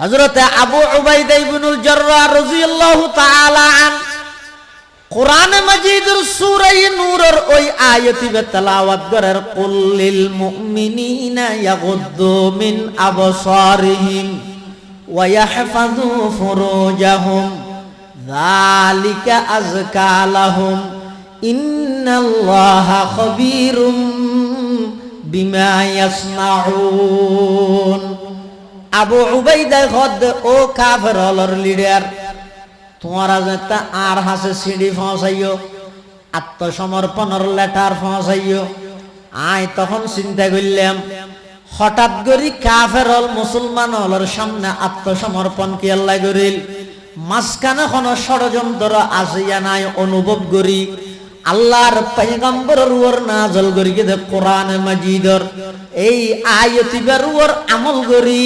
হযরতে আবু উবাইদা ইবনুল জাররাহ রাদিয়াল্লাহু তাআলা আন কুরআন মাজিদের সূরা নূরের ওই আয়াতি তেলাওয়াত করার কুল লিল মুমিনিনা ইয়াগুদ্দু মিন আবসারিহিম ওয়া ইয়াহফাযু ফুরুজাহুম যালিকা আযকা লাহুম ইন্নাল্লাহা খাবীরুম বিমা ইয়াসনাউন। আবু উবাইদা খদ ও কাফেরর লিডার, তোমারা যেটা আর হাসে সিঁড়ি পৌঁছাইও, আত্মসমর্পণের লেটার পৌঁছাইও। আয় তখন চিন্তা করলাম, হঠাৎ করে কাফের হল মুসলমান হলের সামনে আত্মসমর্পণ কি আল্লাহ করিল? মাঝখানে কোনো ষড়যন্ত্র আসিয়া নাই অনুভব করি। আল্লাহর পয়গম্বরের উপর নাযিল করি দে কোরআন মাজিদর এই আয়াতিবার উপর আমল করি।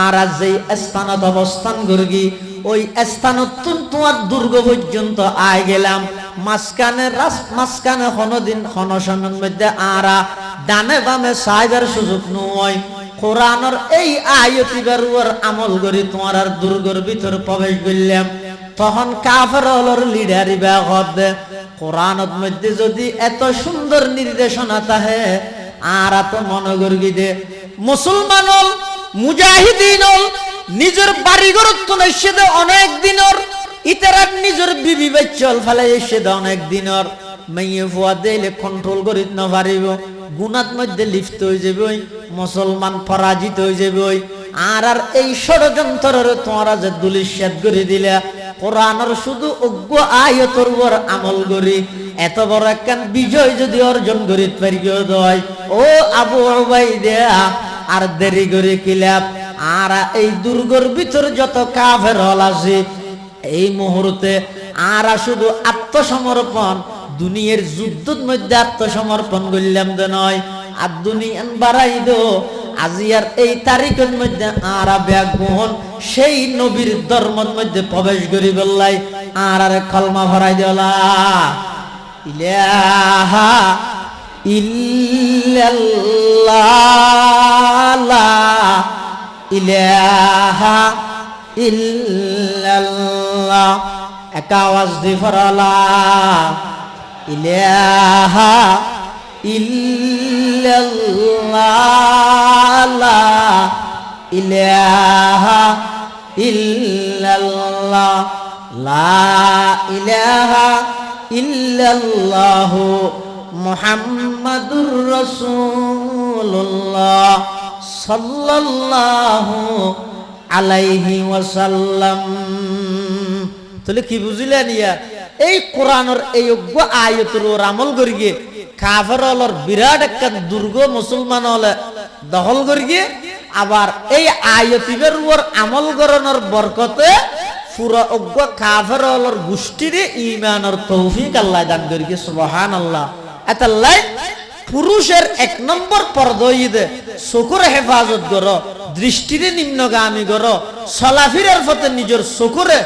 আর আজ যেই স্থানত অবস্থান করি, ওই স্থানত তোমার দুর্গ পর্যন্ত আয় গেলাম। মাঝখানে কোনদিন সময়ের মধ্যে আরা ডানে বামে সাইবার সুযোগ নয়। কোরআনের এই আয়াতিবার উপর আমল করি তোমার আর দুর্গর ভিতর প্রবেশ করলাম। তখন কাফের হলর লিডারি বাগদ কোরআনের মধ্যে যদি এত সুন্দর নির্দেশনা থাকে, আর তো মনে করি দে মুসলমান হল মুজাহিদিন হল নিজের বাড়িঘর তো এসে দে অনেক দিনর, ইতারা নিজের বিবি বাচ্চল ফেলে এসে দে অনেক দিনর। মেয়ে ফুয়া দিলে কন্ট্রোল করিত না পারিব, গুনাত মধ্যে লিপ্ত হয়ে যাবে, মুসলমান পরাজিত হয়ে যাবে। আর আর এই ষড়যন্ত্রের তোমরা যে দুলিশ্বাদ করে দিলা, কোরআনের শুধু অজ্ঞ আয়াতের উপর আমল করি এত বড় একখান বিজয় যদি অর্জন করিতে পারি হয়। ও আবু উবাইদা আর দেরি করে কিলাপ। আর এই দুর্গর ভিতর যত কাফের হল আছে এই মুহূর্তে আর শুধু আত্মসমর্পণ, দুনিয়ার যুদ্ধের মধ্যে আত্মসমর্পণ করলাম যে নয়, আর দুনিয়ান বাড়াই দো আজিয়ার এই তারিখের মধ্যে আর ব্যাগমোহন সেই নবীর ধর্মের মধ্যে প্রবেশ করি বললাই। আর কলমা ভরাই দিলা ইলাহা ইল্লাল্লাহ ইলাহা ইল্লাল্লাহ। এক আওয়াজ দি ফরালা ইলাহা ইল্লাল্লাহ ইলাহা ইল্লাল্লাহ লা ইলাহা ইল্লাল্লাহ মুহাম্মাদুর রাসূলুল্লাহ সাল্লাল্লাহু আলাইহি ওয়াসাল্লাম। তাহলে কি বুঝিলেন ইয়া? এই কোরআনের এই অজ্ঞ আয়াতের উপর আমল করি গিয়ে কাফের হলর বিরাট একটা দুর্গ মুসলমান হলে দখল করি গিয়ে, আবার এই আয়াতিবের উপর আমল করানোর বরকতে পুরো অজ্ঞ কাফের হলর গোষ্ঠীর ঈমানের তৌফিক আল্লাহ দান করি গিয়ে। সুবহানাল্লাহ। এতাল্লাই পুরুষের এক নম্বর পর্দইদে চকুর হেফাজত করো, দৃষ্টিরে নিম্নগামী করো, চলাফিরার পথে নিজের চকুরে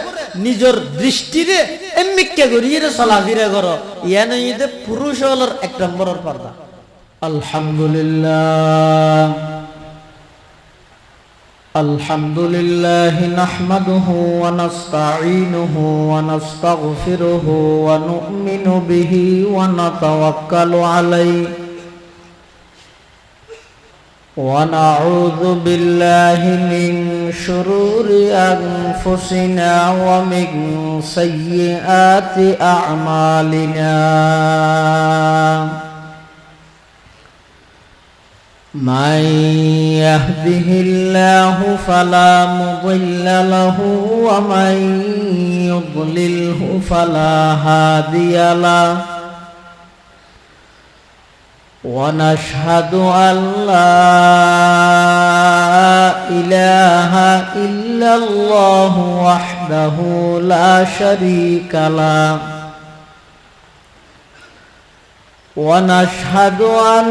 নিজের দৃষ্টিরে এমনিকে করিয়ে চলাফিরা করো। ইয়ান ঈদে পুরুষ হলর এক নম্বরের পর্দা। আলহামদুলিল্লাহ আলহামদুলিল্লাহ নাহমাদুহু ওয়া নাস্তাঈনুহু ওয়া নাস্তাগফিরুহু ওয়া নু'মিনু বিহি ওয়া নাতাওয়াক্কালু আলাইহি ওয়া নাউযু বিল্লাহি মিন শুরুরি আনফুসিনা ওয়া মিন সাইয়্যাতি আ'মালিনা। من يهده الله فلا مضل له ومن يضلله فلا هادي له ونشهد أن لا إله إلا الله وحده لا شريك له ونشهد أن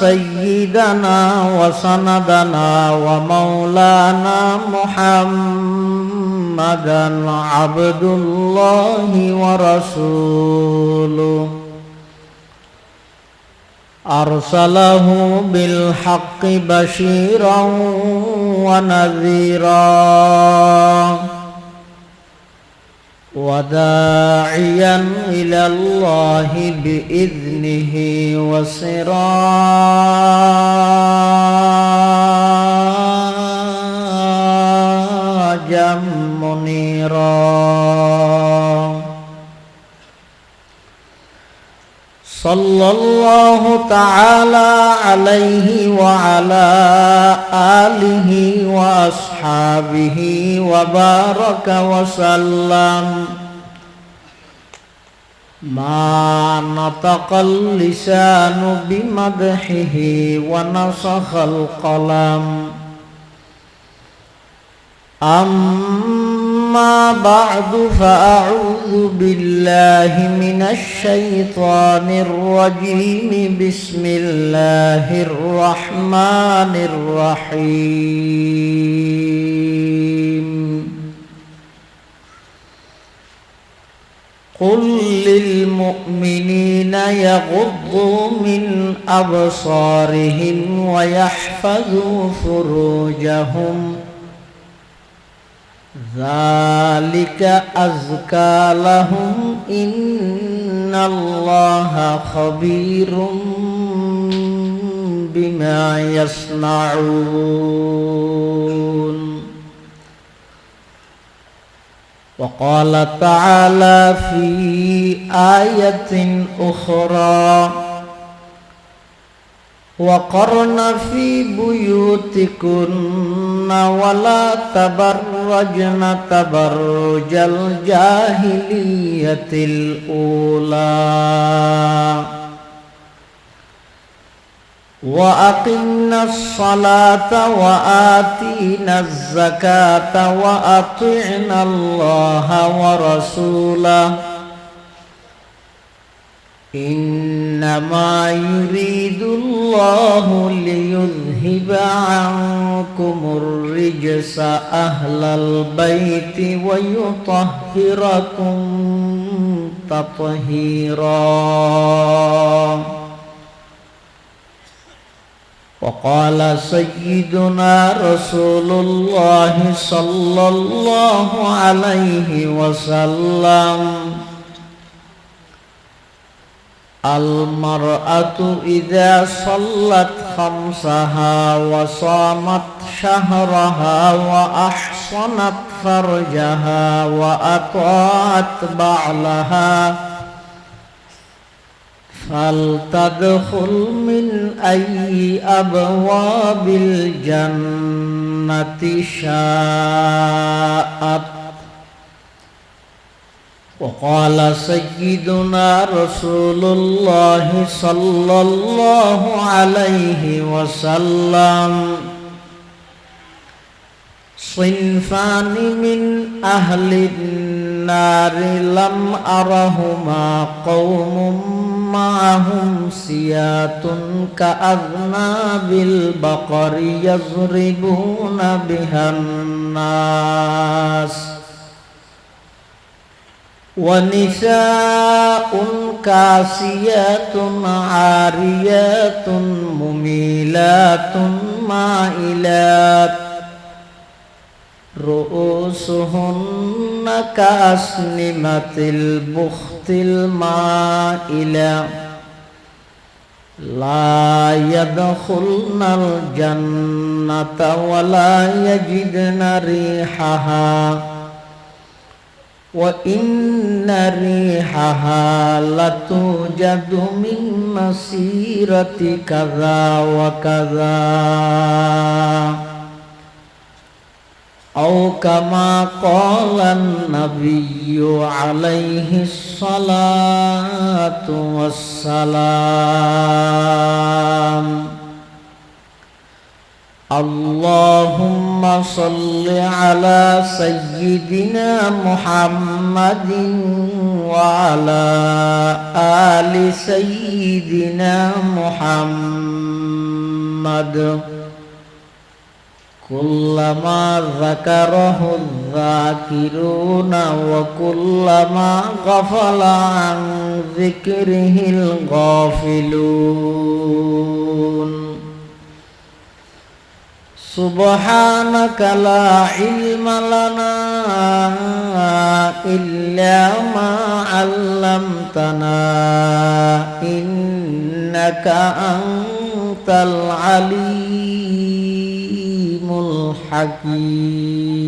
سيدنا وسندنا ومولانا محمدا عبد الله ورسوله أرسله بالحق بشيرا ونذيرا وداعيا إلى الله بإذنه وسراجا منيرا صلى الله تعالى عليه وعلى آله وأصحابه وبارك وسلم ما نطق اللسان بمدحه ونسخ القلم أما بعد فأعوذ بالله من الشيطان الرجيم بسم الله الرحمن الرحيم قل للمؤمنين يغضوا من أبصارهم ويحفظوا فروجهم ذلك أزكى لهم إن الله خبير بما يصنعون وقال تعالى في آية أخرى وقرن في بيوتكن ولا تبرجن تبرج الجاهلية الأولى وأقمنا الصلاة وآتينا الزكاة وأطعنا الله ورسوله إنما يريد الله ليذهب عنكم الرجس أهل البيت ويطهركم تطهيرا وقال سيدنا رسول الله صلى الله عليه وسلم المرأة إذا صلت خمسها وصامت شهرها وأحصنت فرجها وأطاعت بعلها فلتدخل من أي أبواب الجنة شاءت وقال سيدنا رسول الله صلى الله عليه وسلم صنفان من أهل النار لم أرهما قوم معهم سيات كأذناب البقر يضربون بها الناس ونساء كاسيات عاريات مميلات مائلات رؤوسهن كأسنمة البخت المائلة لا يدخلن الجنة ولا يجدن ريحها وإن ريحها لتوجد من مسيرة كذا وكذا أو كما قال النبي عليه الصلاة والسلام اللهم صل على سيدنا محمد وعلى آل سيدنا محمد كلما ذكره الذاكرون وكلما غفل عن ذكره الغافلون সুবহানাকা লা ইলমা লানা ইল্লা মা 'আল্লামতানা ইন্নাকা আনতাল আলিমুল হাকীম।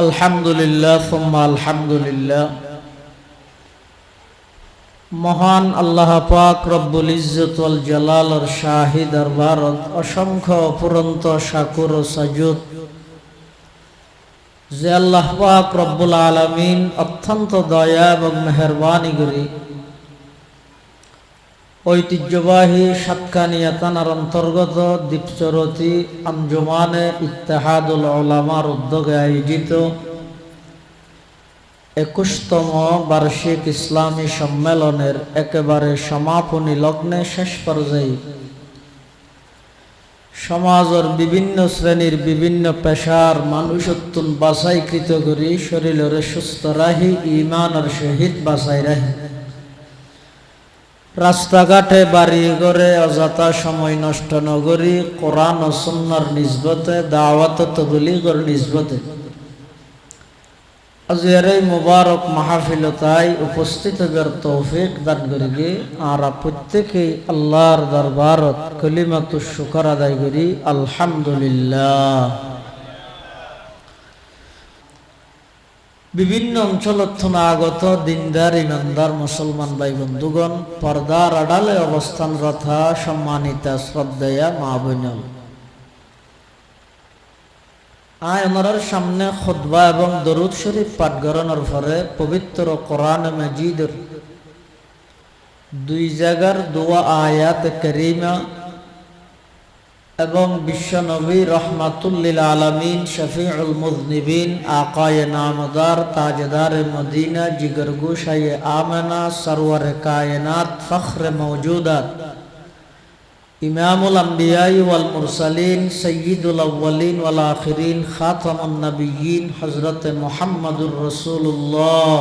আলহামদুলিল্লাহ সুম্মা আলহামদুলিল্লাহ। মহান আল্লাহ পাক রব্বুল ইজ্জত ওয়াল জালালের শাহী দরবারত অসংখ্য অপুরন্ত শাকুর ও সাজুদ যে আল্লাহ পাক রব্বুল আলামিন অত্যন্ত দয়া এবং মেহেরবানি করে ঐতিহ্যবাহী সাতকানিয়া থানার অন্তর্গত দীপচরতি আঞ্জুমানে ইত্তেহাদুল উলামার উদ্যোগে আয়োজিত 21তম বার্ষিক ইসলামী সম্মেলনের একেবারে সমাপনী লগ্নে শেষ পর্যায়ে সমাজের বিভিন্ন শ্রেণীর বিভিন্ন পেশার মানুষত্বন বাছাইকৃত করি শরীরের সুস্থ রাহি ইমানের সহিত বাছাই রাহি রাস্তাঘাটে বাড়ি ঘরে অযথা সময় নষ্ট নগরী কোরআন ও সুন্নাহর নিসবতে দাওয়াত ও তাবলীগের নিসবতে আজকের এই মুবারক মাহফিলতায় উপস্থিত হবার তৌফিক দান করিগে আর প্রত্যেকেই আল্লাহর দরবারত কলিমাতুশ শুকর আদায় করি আলহামদুলিল্লাহ। বিভিন্ন অঞ্চলত আগত দিনদার ইমানদার মুসলমান ভাই বন্ধুগণ, পর্দার আড়ালে অবস্থানরত সম্মানিতা শ্রদ্ধেয়া মা বোনেরা, ওনার সামনে খুতবা এবং দরুদ শরীফ পাঠ করানোর পরে পবিত্র কোরআন মাজিদের 2 জায়গার দোয়া আয়াত কারিমা এবং বিশ্বনবী রহমাতুল লিল আলামিন শফিউল মুযনিবিন আকায়ে নামদার তাজদারে মদিনা জিগরগোশায়ে আমেনা সরওয়ারে কায়নাত ফখরে মওজুদাত ইমামুল আম্বিয়া ওয়াল মুরসালিন সাইয়্যিদুল আউওয়ালিন ওয়াল আখিরিন খাতামুন নবিয়্যিন হযরত মুহাম্মদুর রাসূলুল্লাহ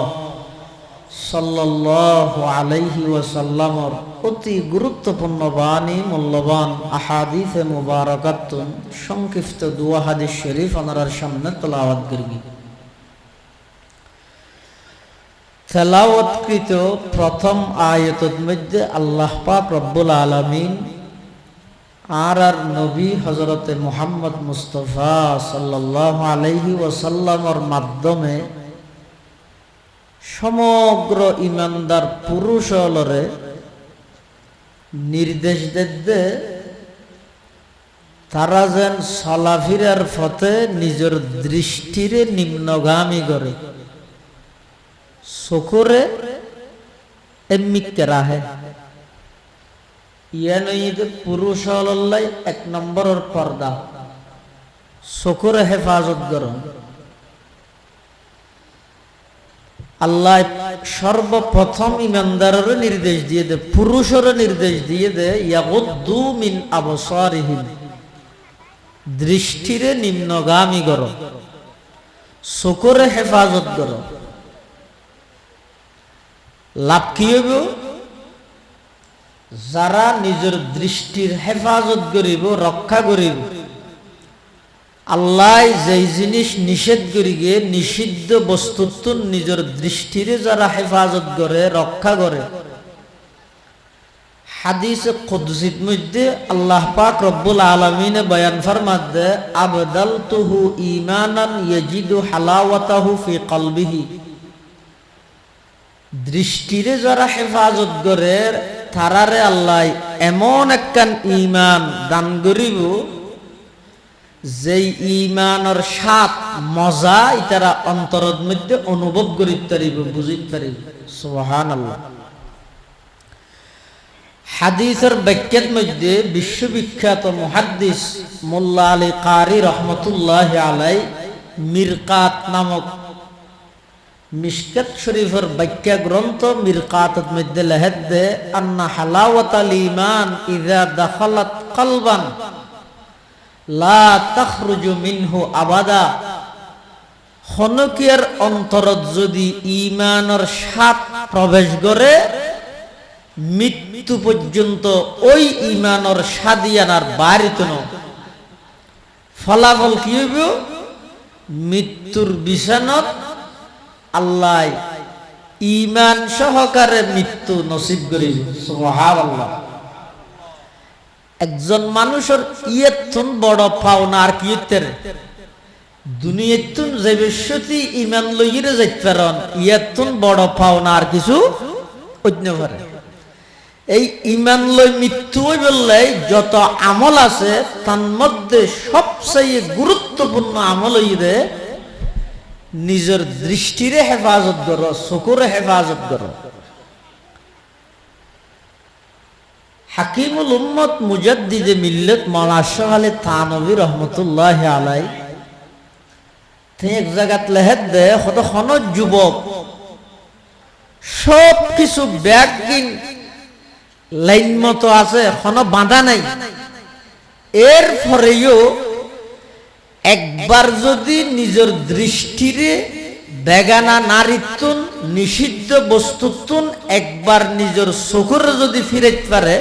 সাল্লাল্লাহু আলাইহি ওয়াসাল্লামর অতি গুরুত্বপূর্ণ বাণী মূল্যবান আহাদিসে মুবারাকাতুন সংক্ষিপ্ত দুয়া হাদিস শরীফ ওনার সামনে তেলাওয়াত করি। তেলাওয়াতকৃত প্রথম আয়াতের মধ্যে আল্লাহ পাক রব্বুল আলামিন আর নবী হযরতে মুহাম্মদ মুস্তাফা সাল্লাল্লাহু আলাইহি ওয়াসাল্লামর মাধ্যমে সমগ্র ইমানদার পুরুষলরে নির্দেশ দেবে তারা যেন চলাফিরার পথে নিজের দৃষ্টিরে নিম্নগামী করে চকুরে এমনিতে রাহে পুরুষ এক নম্বরের পর্দা চকুরে হেফাজত করুন। আল্লাহ সর্বপ্রথম ইমানদারের নির্দেশ দিয়ে দে, পুরুষের নির্দেশ দিয়ে দে ইয়াগুদ্দু মিন আবসারিহিম, দৃষ্টিরে নিম্নগামী করো, চকুরে হেফাজত করো। লাভ কি হইব? যারা নিজের দৃষ্টির হেফাজত করিব, রক্ষা করিব, আল্লাহ যেই জিনিস নিষেধ করি গে নিষিদ্ধ বস্তুত্ব নিজের দৃষ্টিরে যারা হেফাজত করে রক্ষা করে, হাদিসে কুদসির মধ্যে আল্লাহ পাক রব্বুল আলামিন বয়ান ফরমাতে আবদালতুহু ঈমানান ইয়াজিদু হালাওয়াতাহু ফি কলবিহি, দৃষ্টিরে যারা হেফাজত করে তারারে আল্লাহ এমন একখান ঈমান দান করিব যেই ঈমানের স্বাদ মজা ইতারা অন্তরের মধ্যে অনুভব করিতে পারিব, বুঝিতে পারিব। সুবহানাল্লাহ। হাদিসের ব্যাখ্যার মধ্যে বিশ্ববিখ্যাত মুহাদ্দিস মোল্লা আলী কারি রহমতুল্লাহি আলাই মিরকাত নামক মিশকাত শরীফের ব্যাখ্যা গ্রন্থ মিরকাতের মধ্যে লেখেন দে আন্না হালাওয়াতাল ঈমান ইযা দাখালাত কলবান লা তাখরুজু মিনহু আবাদা, খনকিয়ার অন্তরত যদি ঈমানের স্বাদ প্রবেশ করে মৃত্যু পর্যন্ত ওই ইমানের সাদিয়ানার বাড়িত ন ফলাফল কি হইব মৃত্যুর বিছানত আল্লাহ ইমান সহকারে মৃত্যু নসিব করিব সুবহানাল্লাহ। একজন মানুষের ইয়েতুন বড় পাওনা আর কি ইত্যারে দুনিয়াতুন যে বেশি ইমান লইরে যাইতে পারেন ইয়েতুন বড় পাওনা আর কিছু অন্য পারে। এই ইমান লই মৃত্যু হই বললে যত আমল আছে তার মধ্যে সবচেয়ে গুরুত্বপূর্ণ আমল হইরে নিজের দৃষ্টিরে হেফাজত করো, চকুরে হেফাজত করো। হাকিমুল উম্মত মুজাদ্দিদে মিল্লাত মাওলানা আশরাফ আলী থানভী রহমতুল্লাহ আলাইহি তিনি এক জায়গাত লেহেদ দে কত খন যুবক সব কিছু ব্যাগ কিন লাইন মতো আছে কোনো বাঁধা নাই, এর পরেও একবার যদি নিজের দৃষ্টিরে বেগানা নারীতুন নিষিদ্ধ বস্তুতুন একবার নিজের চকুরে যদি ফিরাইতে পারে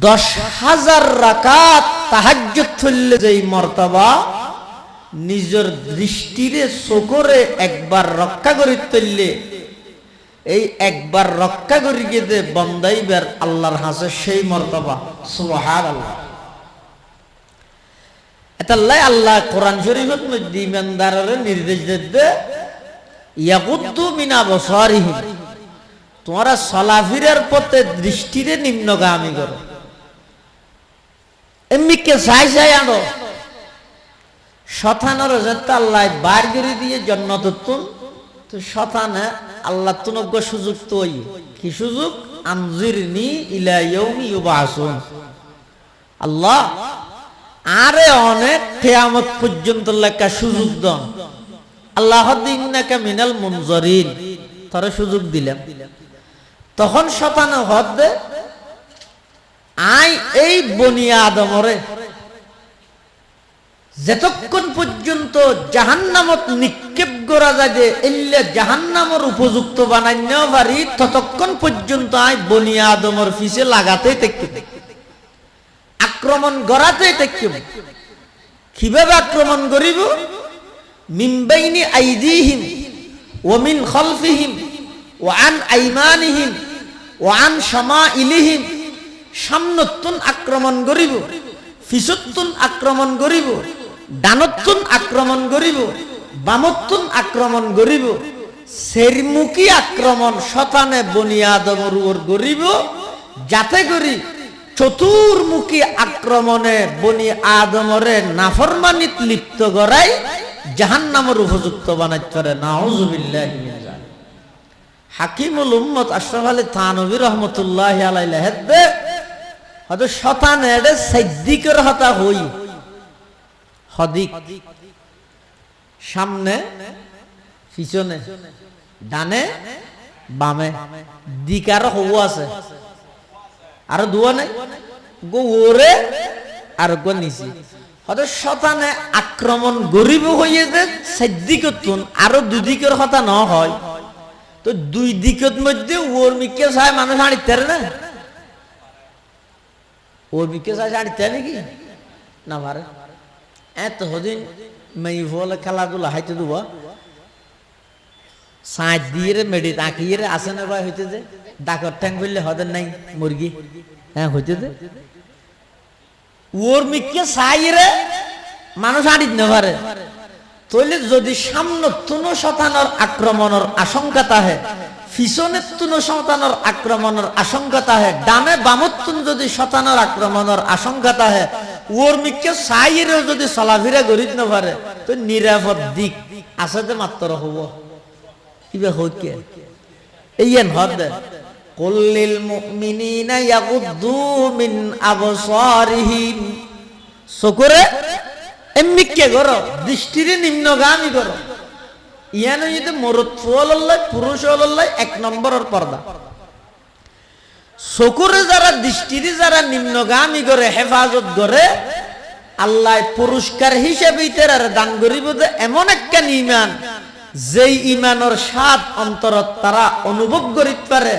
10,000 রাকাত তাহাজ্জুদ থইলে যেই মর্তবা নিজের দৃষ্টিরে চকুরে একবার রক্ষা করি তুললে এই একবার রক্ষা করি গেদে বন্দাইবার আল্লাহর হাসে সেই মর্তবা সুবহানাল্লাহ। এতাল্লাই আল্লাহ কোরআন শরীফত মধ্যে ইমানদারের নির্দেশ দিতে ইয়াগুদ্দু মিন আবসারিহিম তোমরা চলাফিরার পথে দৃষ্টিরে নিম্নগামী করো। এমনিকে চাই চাই আনো শতানের যেতে আল্লাহ বার করে দিয়ে জান্নাতুন তো শতানে আল্লাহ তুনজ্ঞ সুযোগ তো কি সুযোগ আনজিরনি ইলা ইয়াউমি ইউবাসুন আল্লাহ আরে অনেক কিয়ামত পর্যন্ত লেখা সুযোগ দেন আল্লাহ ইন্নাকা মিনাল মুনজারিন তারা সুযোগ দিলাম। তখন শতানে হদ দে আই এই বনি আদমরে যতক্ষণ পর্যন্ত জাহান্নামত নিক্ষেপ করা যায় যে এল্লে জাহান্নামের উপযুক্ত বানাইতে পারি ততক্ষণ পর্যন্ত আই বনি আদমর পিছে লাগাতেই থাকব, আক্রমণ করাতেই থাকব। কিভাবে আক্রমণ করিব মিন বাইনি আইদিহিম ওয়া মিন খালফিহিম ওয়া আন আইমানিহিম ওয়া আন শামাইলিহিম সামনতুন আক্রমণ করিব, পিছতুন আক্রমণ করিব, ডানতুন আক্রমণ করিব, বামতুন আক্রমণ করিব, সেরমুখী আক্রমণ শতানে বনি আদমের উপর করিব যাতে করি চতুর্মুখী আক্রমণে বনি আদমরে নাফরমানিত লিপ্ত করাই জাহান্নামের উপযুক্ত বানাইতে পারে। নাউযুবিল্লাহি মিন যালিক। হাকিমুল উম্মত আশরাফ আলী থানভী রহমতুল্লাহ আলাইহি লেখে হয়তো শতানে এটা সাইদ্দিকের হতা হই হদিক সামনে পিছনে ডানে বামে দিকার হবু আছে আর দুয়া নাই গো ওরে আর গো নিছি হয়তো শতানে আক্রমণ গরিব হইয়ে যে সাইদ্দিকতুন আরো দুদিকের কথা ন হয় তো দুই দিকের মধ্যে ওর মিকে চায় মানুষ আনিতে না ওর মিকে চায় আনিতে নাকি না পারে এত হদিন মেয়ে ফলে খেলাধুলা হাইতে দেবো সাঁচ দিয়ে মেডি তাকিয়ে আসে না ভাই হইতে যে ডাকর ঠ্যাং ফেললে হদের নাই মুরগি হ্যাঁ হইতে যে ওর মিকে চাই রে মানুষ আনিত না পারে তইলে যদি সামনে তুনো শতানোর আক্রমণের আশঙ্কা তাহে পিছনে তুনো শতানোর আক্রমণের আশঙ্কা তাহে ডানে বামতুন যদি শতানোর আক্রমণের আশঙ্কা তাহে ওর মিকে চাইরেও যদি চলাফেরা করিত না পারে তো নিরাপদ দিক আছে মাত্র হব কিবা হইকে এইয়েন হদে কুল্লিল মুমিনিনা ইয়াগুদ্দু মিন আবসারিহিম চকুরে এমনিকে করো দৃষ্টিরে নিম্নগামী করো ইয়ানো যদি মরদ ফুয়াল্লাহ পুরুষ হল্লাহ 1 নম্বরের পর্দা চকুরে যারা দৃষ্টিরে যারা নিম্নগামী করে হেফাজত করে আল্লাহ পুরস্কার হিসেবে তার দান করিব যে এমন একটা ঈমান যেই ঈমানের স্বাদ অন্তরত তারা অনুভব করিতে পারে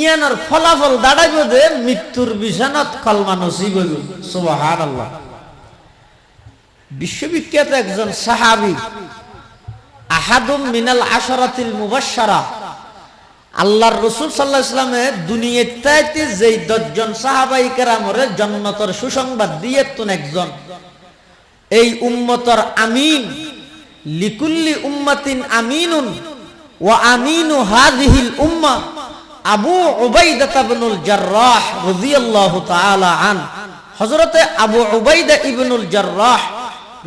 ইয়ানোর ফলাফল দাঁড়াইব যে মৃত্যুর বিছানাত কলমা নসিব হইব। সুবহানাল্লাহ। বিশ্ববিখ্যাত একজন সাহাবী, আহাদুম মিনাল আশরাতিল মুবাশশারা, আল্লাহর রাসূল সাল্লাল্লাহু আলাইহি ওয়াসাল্লামে দুনিয়াতে যেই 10 জন সাহাবায়ে কেরামরে জান্নাতের সুসংবাদ দিয়েছেন একজন, এই উম্মতর আমিন, লিকুল্লি উম্মাতিন আমিনুন ওয়া আমিনু হাযিহিল উম্মাহ আবু উবাইদা ইবনুল জাররাহ রাদিয়াল্লাহু তাআলা আন। হযরতে আবু উবাইদা ইবনুল জাররাহ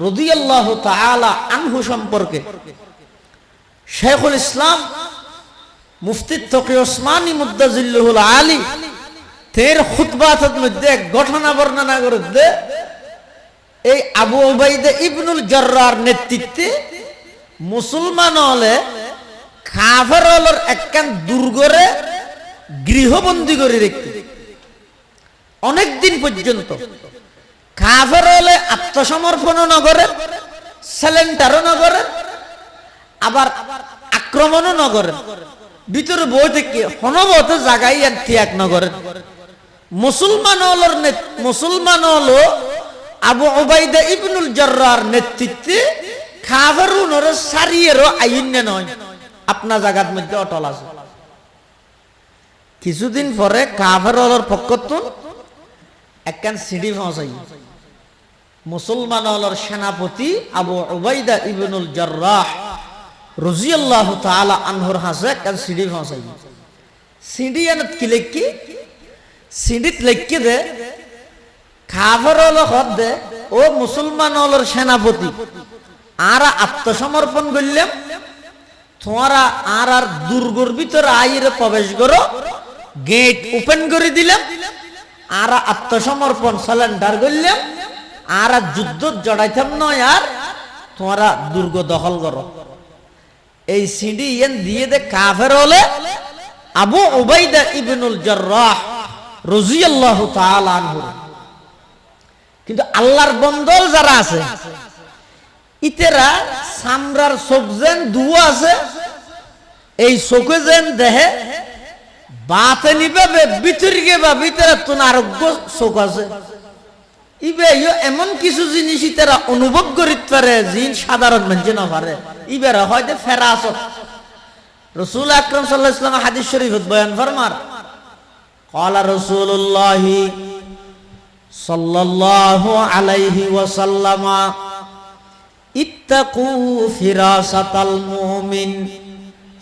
রাদিয়াল্লাহু তাআলা আনহু সম্পর্কে শাইখুল ইসলাম মুফতি তকি ওসমানী মুদ্দাজিল্লুহুল আলী তের খুতবাতের মধ্যে এক ঘটনা বর্ণনা করে দে। এই আবু উবাইদা ইবনুল জাররাহর নেতৃত্বে মুসলমান হলে কাফের হলের একখান দুর্গরে গৃহবন্দী করে রেখে অনেক দিন পর্যন্ত কাফের হলে আত্মসমর্পণও না করে, স্যালেন্টারও না করে, আবার আক্রমণও না করে, ভিতরে বই থেকে হনবত জাগাই আর ত্যাগ না করে। মুসলমান হলো আবু উবাইদা ইবনুল জাররাহর নেতৃত্বে কাফেরুনর সারিয়েরও আইন নয়, আপনা জায়গার মধ্যে অটল আছে। কিছুদিন পরে কাফেরুনের পক্ষতুন একখান সিডি পৌঁছাই, মুসলমান হলর সেনাপতি আবু উবাইদা ইবনুল জাররাহ রাদিয়াল্লাহু তাআলা আনহুর হাসে একখান সিডি পৌঁছাই। সিডি এনে কি লেখি, সিডিত লেখি দে কাফের হল হদ দে, ও মুসলমান হলর সেনাপতি আর আত্মসমর্পণ করলাম, তোমরা আর দুর্গর ভিতরে আইরে প্রবেশ করো, গেট ওপেন করে দিলাম, আর আত্মসমর্পণ সারেন্ডার করলাম, আর যুদ্ধ জড়াইতাম নয়, আর তোমরা দুর্গ দখল করো। এই সিডি এন দিয়ে দে কাফের হলে আবু উবাইদা ইবনুল জাররাহ রাদিয়াল্লাহু তাআলা আনহু। কিন্তু আল্লাহর বন্দল যারা আছে ইতেরা সামরার চোখ যেন দুয়া আছে, এই চোখে যেন দেহে বাতেনি ভাবে ভিতরে বা ভিতরে তোন আরোগ্য চোখ আছে। ইবে এমন কিছু জিনিস ইতারা অনুভব করিতে পারে জিন সাধারণ মানুষ না পারে। ইবেরা হয়তো ফেরাসত। রাসূল আকরাম সাল্লাল্লাহু আলাইহি ওয়াসাল্লাম হাদিস শরীফত বয়ান ফরমার, ক্বালা রাসূলুল্লাহ সাল্লাল্লাহু আলাইহি ওয়াসাল্লাম ইত্তাকু ফিরাসাতাল মুমিন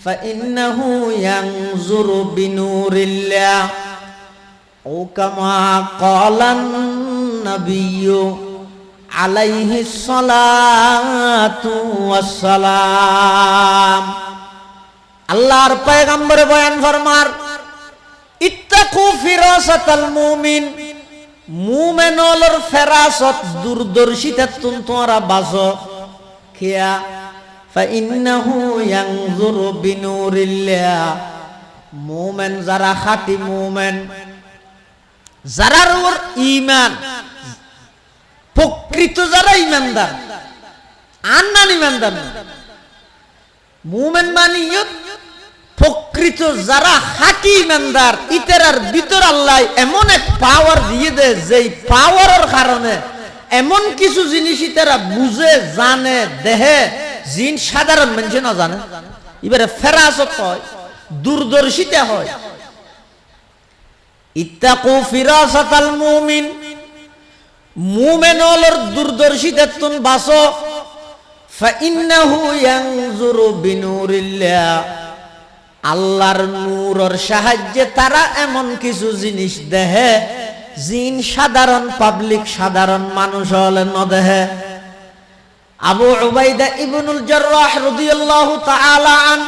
ফাইন্নাহু ইয়ানজুরু বিনুরিল্লাহ ও কামা ক্বালান নাবিয়্যু আলাইহিস সালাতু ওয়াসসালাম। আল্লাহর পয়গম্বর বয়ান ফরমার, ইত্তাকু ফিরাসাতাল মুমিন, মুমিনুল ফেরাসত দূরদর্শিতাতুন তোমরা বাঁচো। কিয়া ফাইন্নাহু ইয়ানজুরু বিনুরিল্লাহ, মুমিন যারা খাঁটি মুমিন, যারার উপর ঈমান, প্রকৃত যারা ঈমানদার, আন্নান ঈমানদার মুমিন মানিয়ত প্রকৃত যারা খাঁটি ঈমানদার, ইতারার ভিতর আল্লাহ এমন এক পাওয়ার দিয়ে দেয়, যেই পাওয়ারের কারণে এমন কিছু জিনিস ইতারা বুঝে, জানে, দেহে, জিন সাধারণ মানুষ না জানে। এবারে ফেরাসত হয়, দূরদর্শিতা হয়। ইত্তাকু ফিরাসাতাল মুমিন, মুমিনুল দূরদর্শিতাতুন বাসো। ফাইন্নাহু ইয়ানজুরু বিনুরিল্লাহ, আল্লাহর নূরের সাহায্যে তারা এমন কিছু জিনিস দেহে জিন সাধারণ পাবলিক, সাধারণ মানুষ হলে ন দেহে। আবু উবাইদা ইবনুল জাররাহ রাদিয়াল্লাহু তাআলা আন,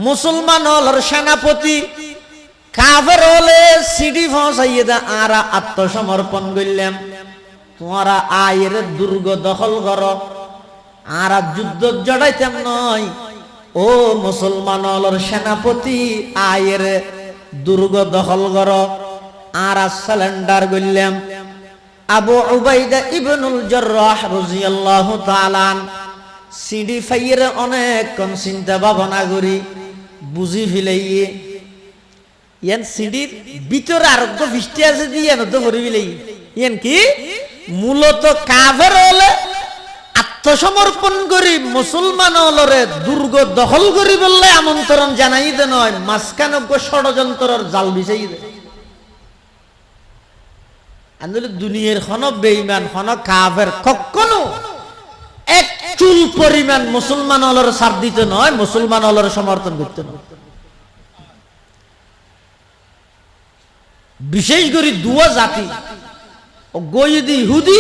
মুসলমান হলের সেনাপতি, কাফের হলে সিডি পৌঁছাইয়ে দে আর আত্মসমর্পণ করলাম, তোমরা আয়ের দুর্গ দখল করো, আর যুদ্ধ জড়াইতাম নয়। ও মুসলমান হলের সেনাপতি, আয়ের দুর্গ দখল করো, আর সারেন্ডার করলাম। আবু উবাইদা ইবনুল জাররাহ রাদিয়াল্লাহু তাআলা আন সিডি ফাইয়ের অনেকক্ষণ চিন্তা ভাবনা করি বুঝি ফেলাইয়ে ইয়ান সিডির ভিতরে আরোগ্য বৃষ্টি আছে দিয়ে তো ভরিবিলেই ইয়ান কি মূলত কাফের হলে আত্মসমর্পণ করি মুসলমান হলরে দুর্গ দখল করি বললে আমন্ত্রণ জানাই দে নয় মাঝখানে ষড়যন্ত্রের জাল বিছাই দে আন্দোলন দুনিয়ার হন বেঈমান হন কাফের কখনো এক চুল পরিমাণ মুসলমান হলর সাথ দিতে নয় মুসলমান হলর সমর্থন করতে নয় বিশেষ করে দুয়া জাতি গয়িদ ইহুদি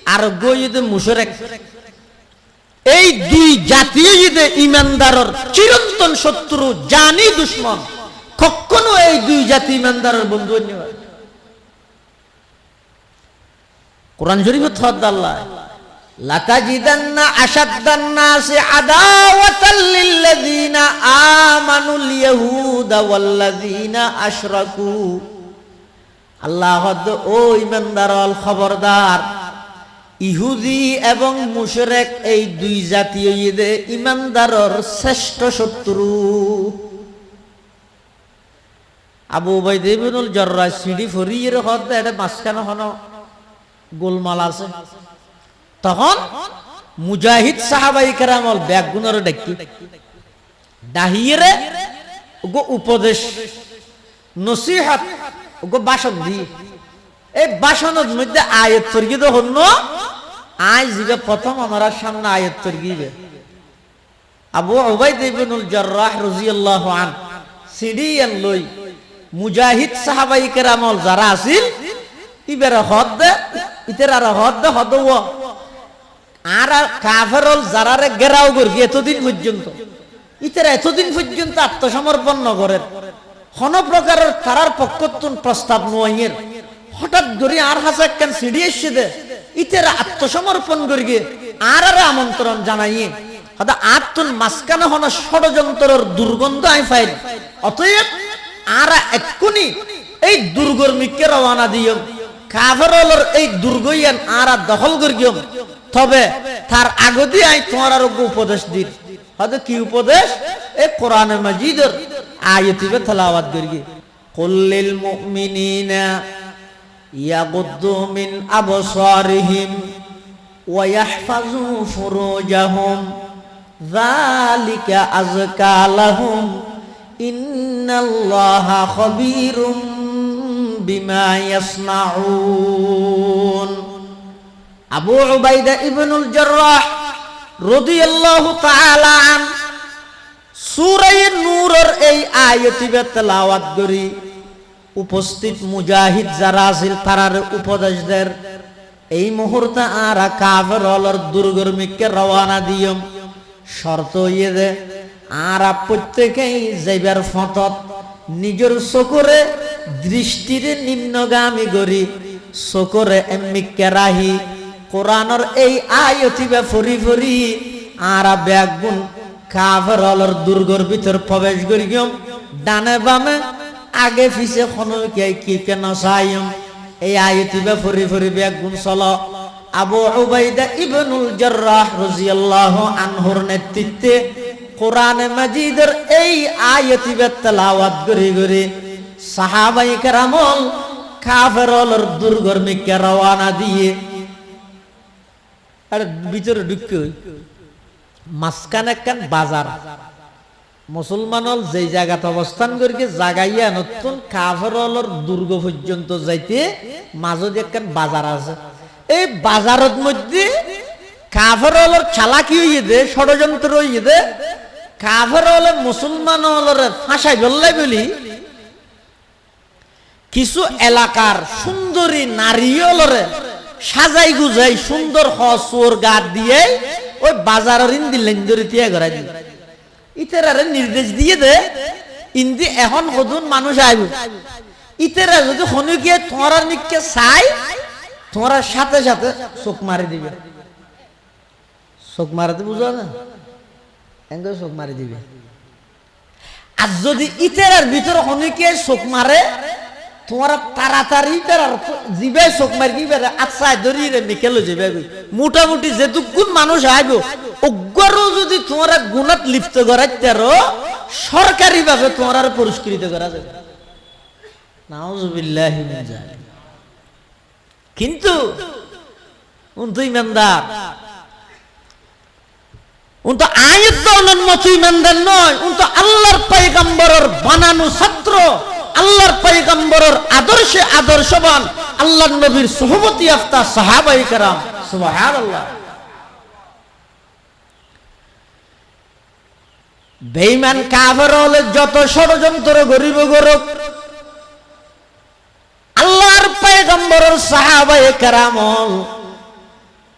আর গয়িদ মুশরিক এই দুই জাতীয় ঈদে ইমানদারের চিরন্তন শত্রু জানি দুশমন কখনো এই দুই জাতি ইমানদারের বন্ধু নয় কোরআন শরীফে থদ আল্লাহ লাতাজিদান্না আশাদ্দান নাসি আদাওয়াতাল লিল্লাযিনা আমানুল ইয়াহুদা ওয়াল্লাযিনা আশরাকু আল্লাহ ও ইমানদার খবরদার ইহুদি এবং মুশরিক এই দুই জাতীয় ঈদে ইমানদারের শ্রেষ্ঠ শত্রু আবু উবাইদা ইবনুল জাররাহ সিডি ফরিয়ের হদ এটা মাঝখানে হন গোলমাল আছে তখন মুজাহিদ সাহাবাই কেরামল ব্যাগুনের ডাকি ডাহিয়ে গো উপদেশ নসিহত গো ভাষণ দি এই ভাষণের মধ্যে আয়াত তর্কিত হন্য আজ যে প্রথম আমার সামনে আয়াত তর্কিবে আবু উবাইদা ইবনুল জাররাহ রাদিয়াল্লাহু আন সিডিয়ান লই মুজাহিদ সাহাবাই কেরামল যারা আছিল ইবেরা হদ ইতেরা হদ হদও আর কাফেরল যারারে গেরাও করগি এতদিন পর্যন্ত ইতেরা এতদিন পর্যন্ত আত্মসমর্পণ নগরের কোন প্রকারের তারার পক্ষতুন প্রস্তাব নয়ের হঠাৎ করে আর হাসা কেন সিডি এসে দে ইতেরা আত্মসমর্পণ করগি আর আমন্ত্রণ জানাইয়ে হয়তো আত্মন মাঝখানে হন ষড়যন্ত্রের দুর্গন্ধ আই ফাইল অতএব আর এক্ষুনি এই দুর্গর মিকে রওনা দিও কাফেরলের এই দুর্গইয়ান আর দখল করিও তবে তার আগদি আই তোমার আর উপদেশ দিই হয়তো কি উপদেশ এই কোরআন মাজিদের আয়াতিবে তেলাওয়াত করি কুল্লিল মুমিনিনা ইয়াগুদ্দু মিন আবসারিহিম ওয়া ইয়াহফাজু ফুরুজাহুম যালিকা আযকা লাহুম ইন্নাল্লাহা খাবীরুম বিমা ইয়াসনাউন আবু উবাইদা ইবনুল জাররাহ রাদিয়াল্লাহু তাআলা আন সূরা নূরের এই আয়াতিবে তেলাওয়াত করি উপস্থিত মুজাহিদ যারা আছিল তারার উপদেশদের এই মুহূর্তে আর কাফের হলর দুর্গর মিকে রওনা দিয়ম শর্ত ইয়ে দে আর প্রত্যেকেই যাইবার ফতত নিজের চকুরে দৃষ্টিরে নিম্নগামী করি চকুরে এমিকে রাহি কোরআনের এই আয়াতিবে ফরি ফরি আর ব্যাগুন কাফের হলর দুর্গর ভিতর প্রবেশ করিম ডানে বামে আগে পিছে কোনো কি কেন চাইম এই আয়াতিবে ফরি ফরি ব্যাগুন চলো আবু উবাইদা ইবনুল জাররাহ রাদিয়াল্লাহু আনহুর নেতৃত্বে কোরআন মাজিদের এই আয়াতিবে তেলাওয়াত করি করি সাহাবায়ে কেরামল কাফেরলের দুর্গর মিকে রওনা দিয়ে আর ভিতরে ঢুকে মাঝখানে একখান বাজার মুসলমানল যে জায়গাতে অবস্থান করি জাগাইয়া নতুন কাফেরলের দুর্গ পর্যন্ত যাইতে মাঝে একখান বাজার আছে এই বাজারের মধ্যে কাফেরলের চালাকি হইয়ে দে ষড়যন্ত্র হইয়ে দে কাফেরলে মুসলমানলের ফাঁসাই বললাই বলি কিছু এলাকার সুন্দরী নারীলরে সাজাই গুজাই সুন্দর হসুর গাত দিয়ে ওই বাজারের ইন্দি লেঞ্জরি তিয়া করাই দিল ইতেরারে নির্দেশ দিয়ে দে ইন্দি এখন কদুন মানুষ আইব ইতেরা যদি হনুকে তোমার নিকে চাই তোমার সাথে সাথে চোখ মারি দিবে চোখ মারাতে বুঝো না এঙ্গে চোখ মারি দিবে আর যদি ইতেরার ভিতরে হনুকে চোখ মারে তোমার তাড়াতাড়ি জিবে চোখ মারি বেড়ে আচ্ছা ধরিয়ে মিকেলো যাবে মোটামুটি যেটুকুন মানুষ আইব অজ্ঞারও যদি তোমার গুণাত লিপ্ত করাই তেরো সরকারি ভাবে তোমার পুরস্কৃত করা যাবে নাউযুবিল্লাহি মিন যালিক। কিন্তু উনি ইমানদার, উনি তো আয়াত দাওনের মতো ইমানদার নয়, উনি তো আল্লাহর পয়গম্বরের বানানো ছাত্র, আল্লাহর পয়গম্বরের আদর্শে আদর্শবান, আল্লাহর নবীর সুহবতি আফতা সাহাবায়ে কেরাম। সুবহানাল্লাহ। বেঈমান কাফের হলে যত ষড়যন্ত্র গরিব গরক, আল্লাহর পয়গম্বরের সাহাবায়ে কেরাম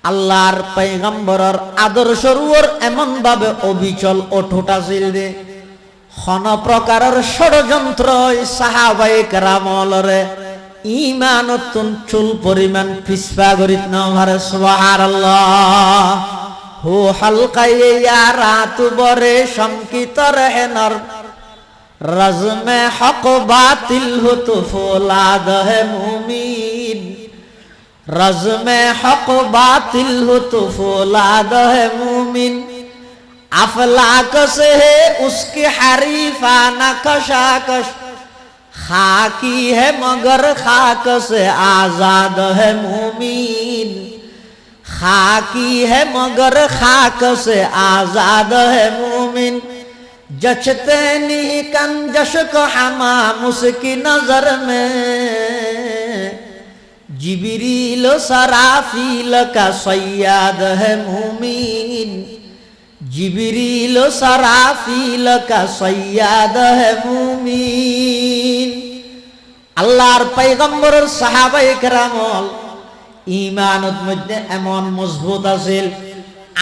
আল্লাহর পয়গম্বরের আদর্শের উপর এমন ভাবে অবিচল অটুট আছিল যে কোন প্রকারের ষড়যন্ত্র সাহাবায়ে কেরামরে ঈমানতুন চুল পরিমাণ পিছপা করিত না পারে। সুবহানাল্লাহ। হো হালকায়ে ইয়া রাত বরে সংকিতর হেনর রজমে হক বাতিল হতো ফোলাদ হে মুমিন, रज़्म हक़ बातिल हो तो फौलाद है मुमिन, अफलाक से है उसकी हरीफाना कशाकश, खाकी है मगर खाक से आजाद है मुमिन, खाकी है मगर खाक से आजाद है मुमिन, जचते नहीं कन जश को हमाम उसकी नजर में, जिब्रील सराफील का सय्याद है मुमीन, जिब्रील सराफील का सय्याद है मुमीन। আল্লাহর পয়গম্বরের সাহাবায়ে কেরাম ঈমানত মধ্যে এমন মজবুত আছিল,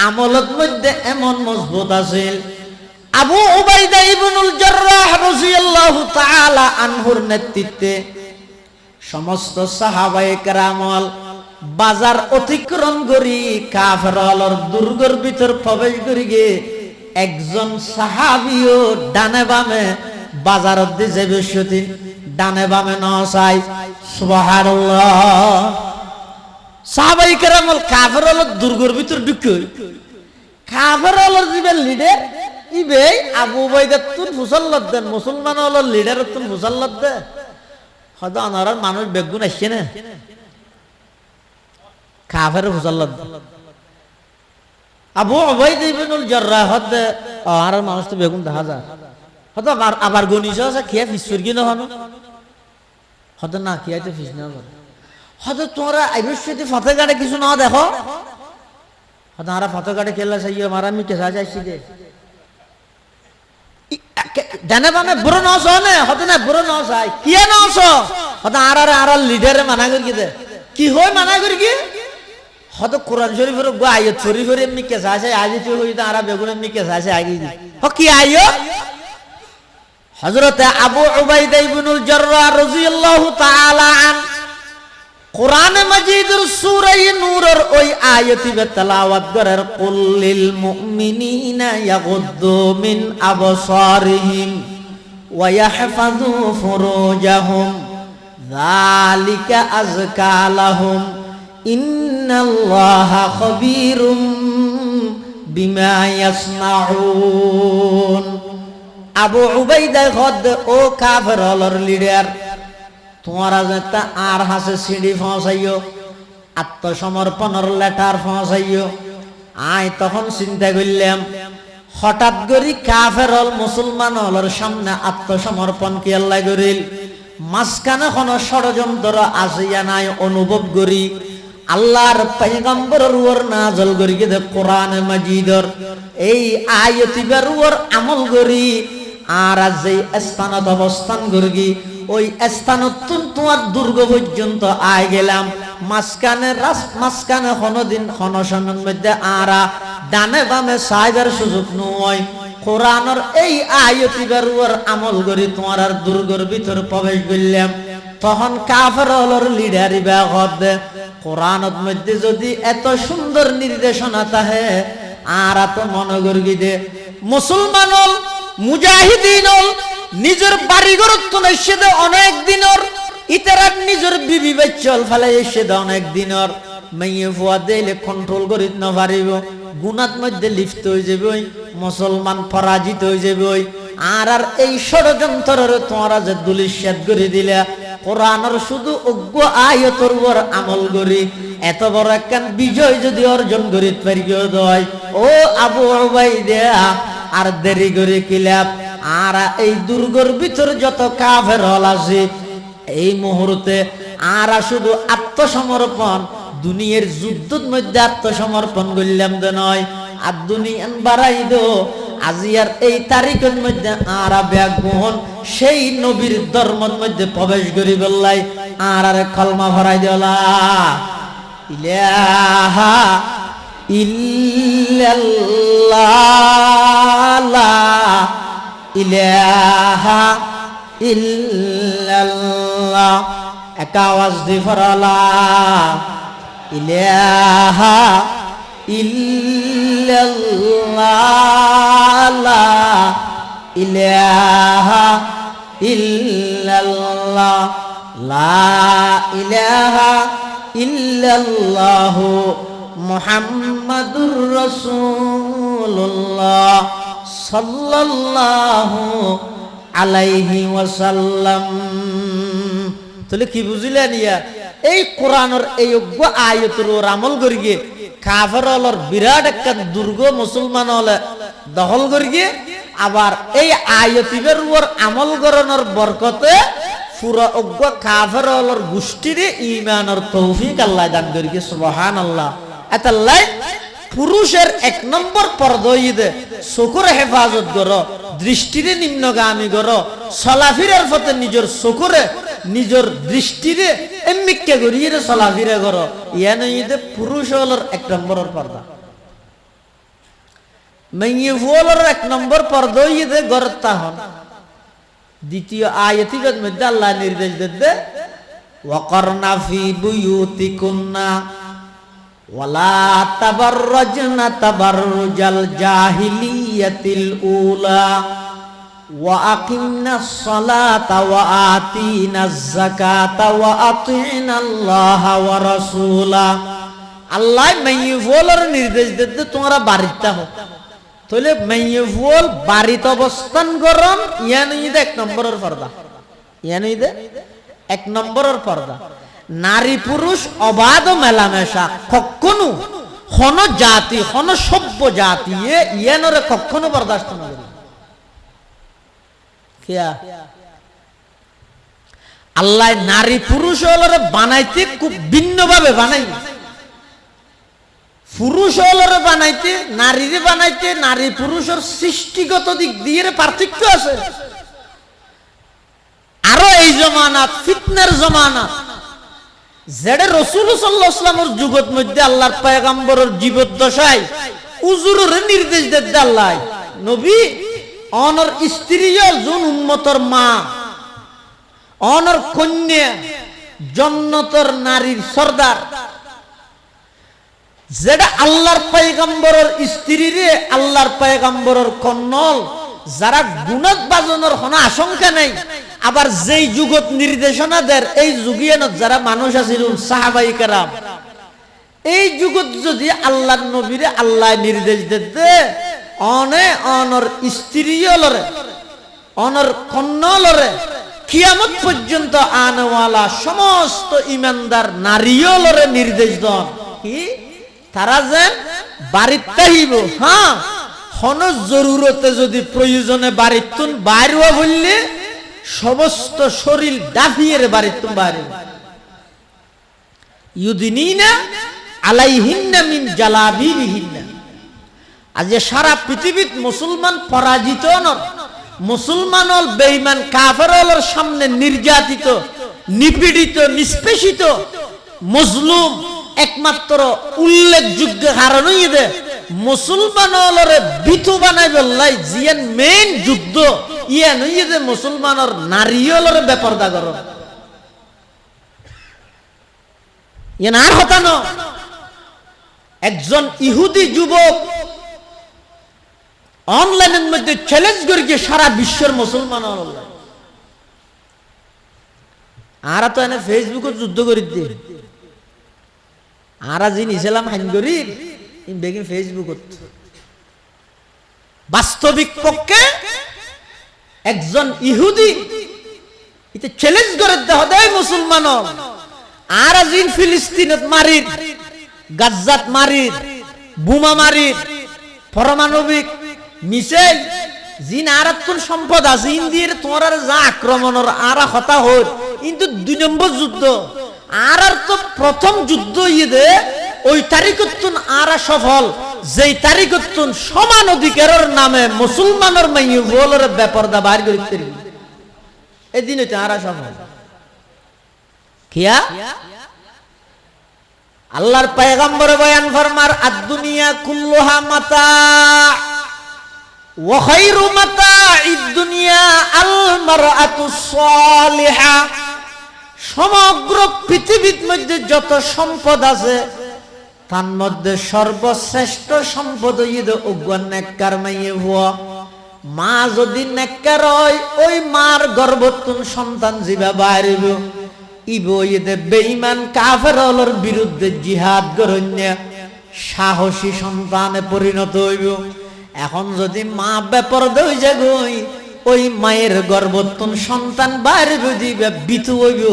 আমলত মধ্যে এমন মজবুত আছিল। আবু উবাইদা ইবনুল জাররাহ রাদিয়াল্লাহু তাআলা আনহুর নেতৃত্বে সমস্ত সাহাবায়ে কেরাম বাজার অতিক্রম করি কাফেরর দুর্গের ভিতর প্রবেশ করি গে, একজন সাহাবীও ডানে বামে বাজারত দিয়ে যাবে সতীন ডানে বামে ন চাই। সুবহানাল্লাহ। সাহাবায়ে কেরাম কাফেরর দুর্গের ভিতর ঢুকে কাফেরর দিবেন লিডার ইবে আবু উবাইদা তুন মুসাল্লাত দেন, মুসলমান হল লিডার তুন মুসাল্লাত দে। হয়তো অনার মানুষ বেগুন আসছে না, কাফের মুসাল্লাত আবু উবাইদা ইবনুল জাররাহ হতে আর মানুষ তো বেগুন দেখা যায়। হয়তো আবার গনিশ আছে খেয়ে ফিস ফিরগি না হনো, হয়তো না খেয়াইতে ফিস না করে, হয়তো তোমরা আইবস্যতি ফতেগাড়ে কিছু না দেখো, হয়তো আমরা ফতেগাড়ে খেলা চাই মারা মিটে চাইছি দে ডানে বামে বুড়ো নস নে হতে না বুড়ো নস আই কিয়ে নস হতে আর লিডারে মানা করি দে কি হয় মানা করি কি হয়তো কোরআন শরীফের গো আয়াত শরীফের এমনি কেসা আছে আজি তুই হইতা আর বেগুন এমনি কেসা আছে আগে দি হ কি আইও হযরত আবু উবাইদা ইবনুল জাররাহ রাদিয়াল্লাহু তাআলা আন কুরআন মাজিদের সূরা নূরের ওই আয়াতি বে তেলাওয়াত করার কুল লিল মুমিনিনা ইয়াগুদ্দু মিন আবসারিহিম ওয়া ইয়াহফাযু ফুরুজাহুম যালিকা আযকা লাহুম ইন্নাল্লাহা খাবীরুম বিমা ইয়াসনাউন। আবু উবাইদা খদ ও কাফেরর লিডার তোমারা যেটা আর হাসে সিঁড়ি পৌঁছাইও আত্মসমর্পণের লেটার পৌঁছাইও। আয় তখন চিন্তা করলাম হঠাৎ করে কাফের হল মুসলমান হলের সামনে আত্মসমর্পণ কি আল্লাহ করিল, মাঝখানে কোনো ষড়যন্ত্র আসিয়া নাই অনুভব করি আল্লাহর পয়গম্বরের উপর নাযিল করি দে কোরআন মাজিদর এই আয়াতিবার উপর আমল করি আর যে স্থানত অবস্থান করি ওই স্থানত তোমার দুর্গ পর্যন্ত আয় গেলাম, মাঝখানে কোনদিন সময়ের মধ্যে আরা ডানে বামে সাইবার সুযোগ নয়, কোরআনের এই আয়াতিবার উপর আমল করি তোমার আর দুর্গের ভিতর প্রবেশ করলাম। তখন কাফের হলর লিডারি বাগদ কোরআনের মধ্যে যদি এত সুন্দর নির্দেশনা থাকে আর তো মনে করি দে মুসলমান হল মুজাহিদিন হল নিজের বাড়িঘর তো এসে দে অনেক দিনর ইতারা নিজের বিবি বাচ্চল ফেলে এসে দে অনেক দিনর মেয়ে ফুয়া দিলে কন্ট্রোল করিত না পারিব, গুনাত মধ্যে লিপ্ত হয়ে যাবে, মুসলমান পরাজিত হয়ে যাবে। আর এই ষড়যন্ত্রের তোমরা যে দুলিশ্বাদ করে দিলে কোরআনের শুধু অজ্ঞ আয়াতের উপর আমল করি এত বড় একখান বিজয় যদি অর্জন করি পারি হয় ও আবু উবাইদা আর দেরি করে কিলাপ আর এই দুর্গর ভিতর যত কাফের হল আছে এই মুহূর্তে আর শুধু আত্মসমর্পণ দুনিয়ার যুদ্ধের মধ্যে আত্মসমর্পণ করলাম যে নয় আর দুনিয়ান বাড়াই দো আজিয়ার এই তারিখের মধ্যে আর ব্যাগমোহন সেই নবীর ধর্মের মধ্যে প্রবেশ করি বললাই আর কলমা ভরাই দিলা ইলাহা ইল্লাল্লাহ ইলাহা ইল্লাল্লাহ এক আওয়াজ দিয়ে ফরালা ইলাহা ইল্লাল্লাহ ইলাহা ইল্লাল্লাহ লা ইলাহা ইল্লাল্লাহ মুহাম্মাদুর রাসূলুল্লাহ সাল্লাল্লাহু আলাইহি ওয়াসাল্লাম। তাহলে কি বুঝিলেন ইয়া এই কোরআনের এই অজ্ঞ আয়াতের ওর আমল করি গিয়ে কাফের হলর বিরাট একটা দুর্গ মুসলমান হলে দখল করি গিয়ে আবার এই আয়াতিবের উপর আমল করানোর বরকতে পুরো অজ্ঞ কাফের হলর গোষ্ঠীর ঈমানের তৌফিক আল্লাহ দান করি গিয়ে সুবহানাল্লাহ। এতাল্লাই পুরুষের এক নম্বর পর্দইদে চকুর হেফাজত করো দৃষ্টিরে নিম্নগামী করো চলাফিরার পথে নিজের চকুরে নিজের দৃষ্টিরে এমনিকে করিয়ে চলাফিরা করো ইয়ানইদে পুরুষ হলর এক নম্বরের পর্দা মেয়ে হলর এক নম্বর পর্দইদে গরতা হন। দ্বিতীয় আয়াতিবের মধ্যে আল্লাহ নির্দেশ দিতে ওয়াকরনা ফি বুয়ুতিকুন্না ওয়ালা তাবাররাজনা তাবাররুজাল জাহিলিয়াতিল উলা ওয়া আকিমনাস সালাতা ওয়া আতিনাজ যাকাতা ওয়া আতিনাল্লাহা ওয়া রাসূলা। আল্লাহ মেয়ে বলার নির্দেশ দিতে তোমরা বাড়িতে হও তাহলে মেয়ে বল বাড়িতে অবস্থান করন ইয়ানইদে এক নম্বরের পর্দা ইয়ানইদে এক নম্বরের পর্দা। নারী পুরুষ অবাধ মেলামেশা কখনো হন জাতি হন সভ্য জাতি ইয়ানরে কখনো বরদাস্ত না করি কিয়া আল্লাহ নারী পুরুষ হলরে বানাইতে খুব ভিন্নভাবে বানাই পুরুষ হলরে বানাইতে নারীরে বানাইতে নারী পুরুষের সৃষ্টিগত দিক দিয়ে পার্থক্য আছে। আরো এই জমানাত ফিতনার জমানাত যেটা রাসূল সাল্লাল্লাহু আলাইহি ওয়াসাল্লামের যুগত মধ্যে আল্লাহর পয়গম্বরের জীবদ্দশায় উজুরের নির্দেশ দেন আল্লাহ নবী অনর স্ত্রীও যোন উম্মতর মা অনর কন্যা জান্নাতের নারীর সর্দার যেটা আল্লাহর পয়গম্বরের স্ত্রীরে আল্লাহর পয়গম্বরের কন্নল যারা গুণত বাজনের কোনো আশঙ্কা নাই আবার যেই যুগত নির্দেশনা দেয় এই যুগিয়ানত যারা মানুষ আছিল সাহাবায়ে কেরাম এই যুগত যদি আল্লাহর নবীরে আল্লাহ নির্দেশ দিতে অনে অনর স্ত্রীলরে অনর কন্নলরে কিয়ামত পর্যন্ত আনওয়ালা সমস্ত ইমানদার নারীলরে নির্দেশ দেন কি তারা যেন বাড়িতে থাকিব হ্যাঁ হন জরুরতে যদি প্রয়োজনে বাড়িতুন বাইরে বললে সমস্ত শরীর ডাফিয়ে বাড়িতুন বাইরে ইউদিনিনা আলাইহিন্না মিন জালাবিবিহিন্না। আজ সারা পৃথিবীত মুসলমান পরাজিত নয় মুসলমান হল বেঈমান কাফের হলর সামনে নির্যাতিত নিপীড়িত নিষ্পেষিত মজলুম একমাত্র উল্লেখযোগ্য কারণই দে মুসলমান হলরে বিথু বানাই বললাই জিয়ান মেইন যুদ্ধ ইয়ান হইয়ে দে মুসলমানের নারী হলরে বেপরদা করো ইয়ান আর হতানো একজন ইহুদি যুবক অনলাইনের মধ্যে চ্যালেঞ্জ করে সারা বিশ্বের মুসলমান আর তো এনে ফেসবুকে যুদ্ধ করে দিয়ে আর যিনি ইসলাম হাইন করি বেগিন ফেসবুক বাস্তবিক পক্ষে একজন ইহুদি ইতে চ্যালেঞ্জ করে দেহ দেয় মুসলমান আর আজিন ফিলিস্তিনত মারির গাজ্জাত মারির বোমা মারির পারমাণবিক মিসাইল জিন আরাতুন সম্পদ আছে ইন্দির তোমার যা আক্রমণের আরা হতা হল কিন্তু 2 নম্বর যুদ্ধ আর তো প্রথম যুদ্ধ ইয়েদে ওই তারিখতুন আরা সফল যেই তারিখতুন সমান অধিকারের নামে মুসলমানের মাইয়ে বলর বেপরদা বাইর করতে এদিন হইতে আরা সফল কিয়া আল্লাহর পয়গম্বর বয়ান ফরমার আদ-দুনিয়া কুল্লুহা মাতা ওয়া খায়রু মাতা'id দুনিয়া আল মারআতুস সালিহা সমগ্র পৃথিবীর মধ্যে যত সম্পদ আছে তার মধ্যে সর্বশ্রেষ্ঠ সম্পদ হইল অজ্ঞান নেককার মাইয়ে হওয়া মা যদি নেককার হয় ওই মার গর্ভতুন সন্তান জিবা বাইরিব ইবইদে বেঈমান কাফেরদের বিরুদ্ধে জিহাদ করন্যা সাহসী সন্তানে পরিণত হইব এখন যদি মা বেপরদা হই যাগই ওই মায়ের গর্ভতুন সন্তান বাইরিব দিবে বিতু হইব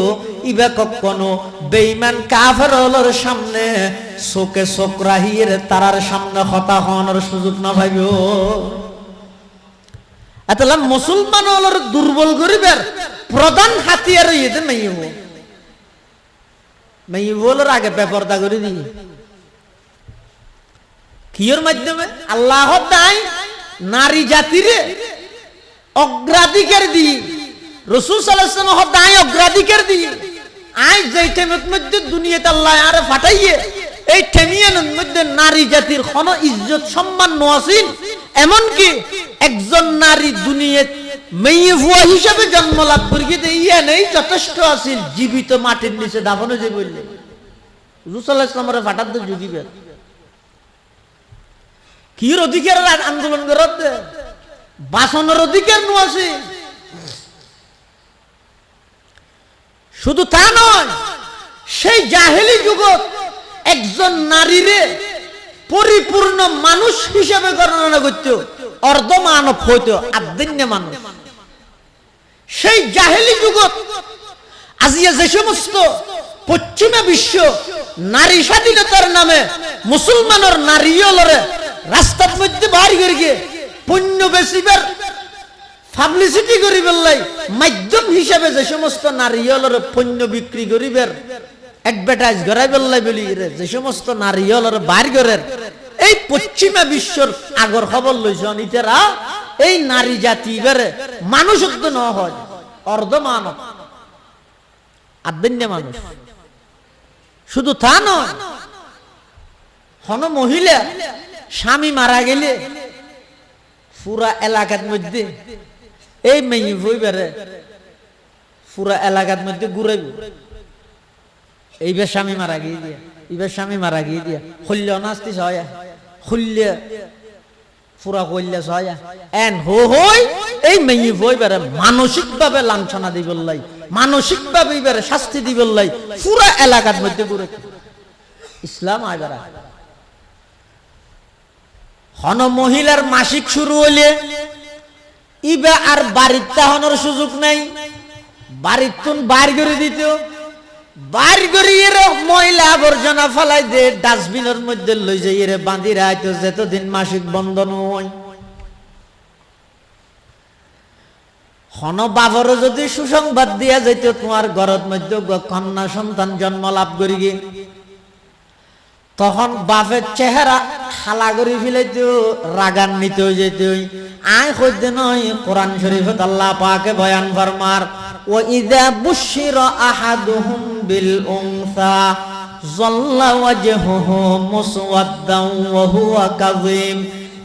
ইবা কখনো বেঈমান কাফেরদের সামনে চোখে চোখ রাহিয়ে তারার সামনে হতা হওয়ার সুযোগ না পাইব এতলা মুসলমান হলর দুর্বল গরিবের প্রধান হাতিয়ার ইয়েতে মাইব মাইবলর আগে বেপরদা করে দিই কিয়র মাধ্যমে আল্লাহ দাই নারী জাতিরে অগ্রাধিকার দিই রাসূল সাল্লাল্লাহু আলাইহি ওয়াসাল্লাম দাই অগ্রাধিকার দিই আজ যেই টেমের মধ্যে দুনিয়াতে আল্লাহ আরে ফাটাইয়ে এই টেমিয়ানের মধ্যে নারী জাতির কোনো ইজ্জত সম্মান নসিন এমন কি একজন নারী দুনিয়াত মেয়ে ফুয়া হিসেবে জন্ম লাভ করিতে ইয়া নেই যথেষ্ট আছিল জীবিত মাটির নিচে দাফনে যে বললে রাসূল সাল্লাল্লাহু আলাইহি ওয়াসাল্লামের ফাটাত যুগিবে কির অধিকার আন্দোলন করতে বাসনের অধিকার নসি শুধু তা নয় সেই জাহেলি যুগত একজন নারীরে পরিপূর্ণ মানুষ হিসেবে গণনা করত অর্ধ মানব হইত আদিন্য মানুষ সেই জাহেলি যুগত আজিয়া যে সমস্ত পশ্চিমা বিশ্ব নারী স্বাধীনতার নামে মুসলমানের নারীলরে রাস্তার মধ্যে বাড়ি করে গিয়ে পণ্য বেচিবার পাবলিসিটি করিবার লাই মাধ্যম হিসাবে যে সমস্ত নারীলরে পণ্য বিক্রি করিবার অ্যাডভার্টাইজ করাইবার লাই বলি যে সমস্ত নারীলরে বাড়ি করের এই পশ্চিমা বিশ্বর আগর খবর লইছেন ইতারা এই নারী জাতি এবারে মানুষ ন হয় অর্ধ মানব আদিন্য মানুষ শুধু তা নয় হন মহিলা স্বামী মারা গেলে পুরা এলাকার মধ্যে এই মেয়ে বইবারে পুরা এলাকার মধ্যে ঘুরাইব এইবার স্বামী মারা গিয়ে দিয়া এইবার স্বামী মারা গিয়ে দিয়া হল্য নাস্তি সয়া হল্য পুরা হল্য সয়া এন হই এই মেয়ে বইবারে মানসিক ভাবে লাঞ্ছনা দিবল লাই মানসিক ভাবে এবারে শাস্তি দিবল লাই পুরা এলাকার মধ্যে ঘুরে ইসলাম আইবারা হন মহিলার মাসিক শুরু হইলে ইবা আর বাড়ির তাহনের সুযোগ নাই বাড়ির তুন বাইর করে দিত বাইর করিয়ে ময়লা আবর্জনা ফেলাই দে ডাস্টবিনের মধ্যে লই যাই রে বাঁধি রাখতো যতদিন মাসিক বন্ধ নয় হন বাবর যদি সুসংবাদ দিয়া যাইতো তোমার ঘরের মধ্যে কন্যা সন্তান জন্ম লাভ করি গে তখন বাপের চেহারা খালা করে ফেলাইতো রাগান্বিত হয়ে যেত আয় হইতে নয় কোরআন শরীফত আল্লাহ পাকে বয়ান ফরমার ওয়া ইযা বুশিরা আহাদুহুম বিল উনসা যাল্লা ওয়াজহুহু মুসওয়াদ্দান ওয়া হুয়া কাযীম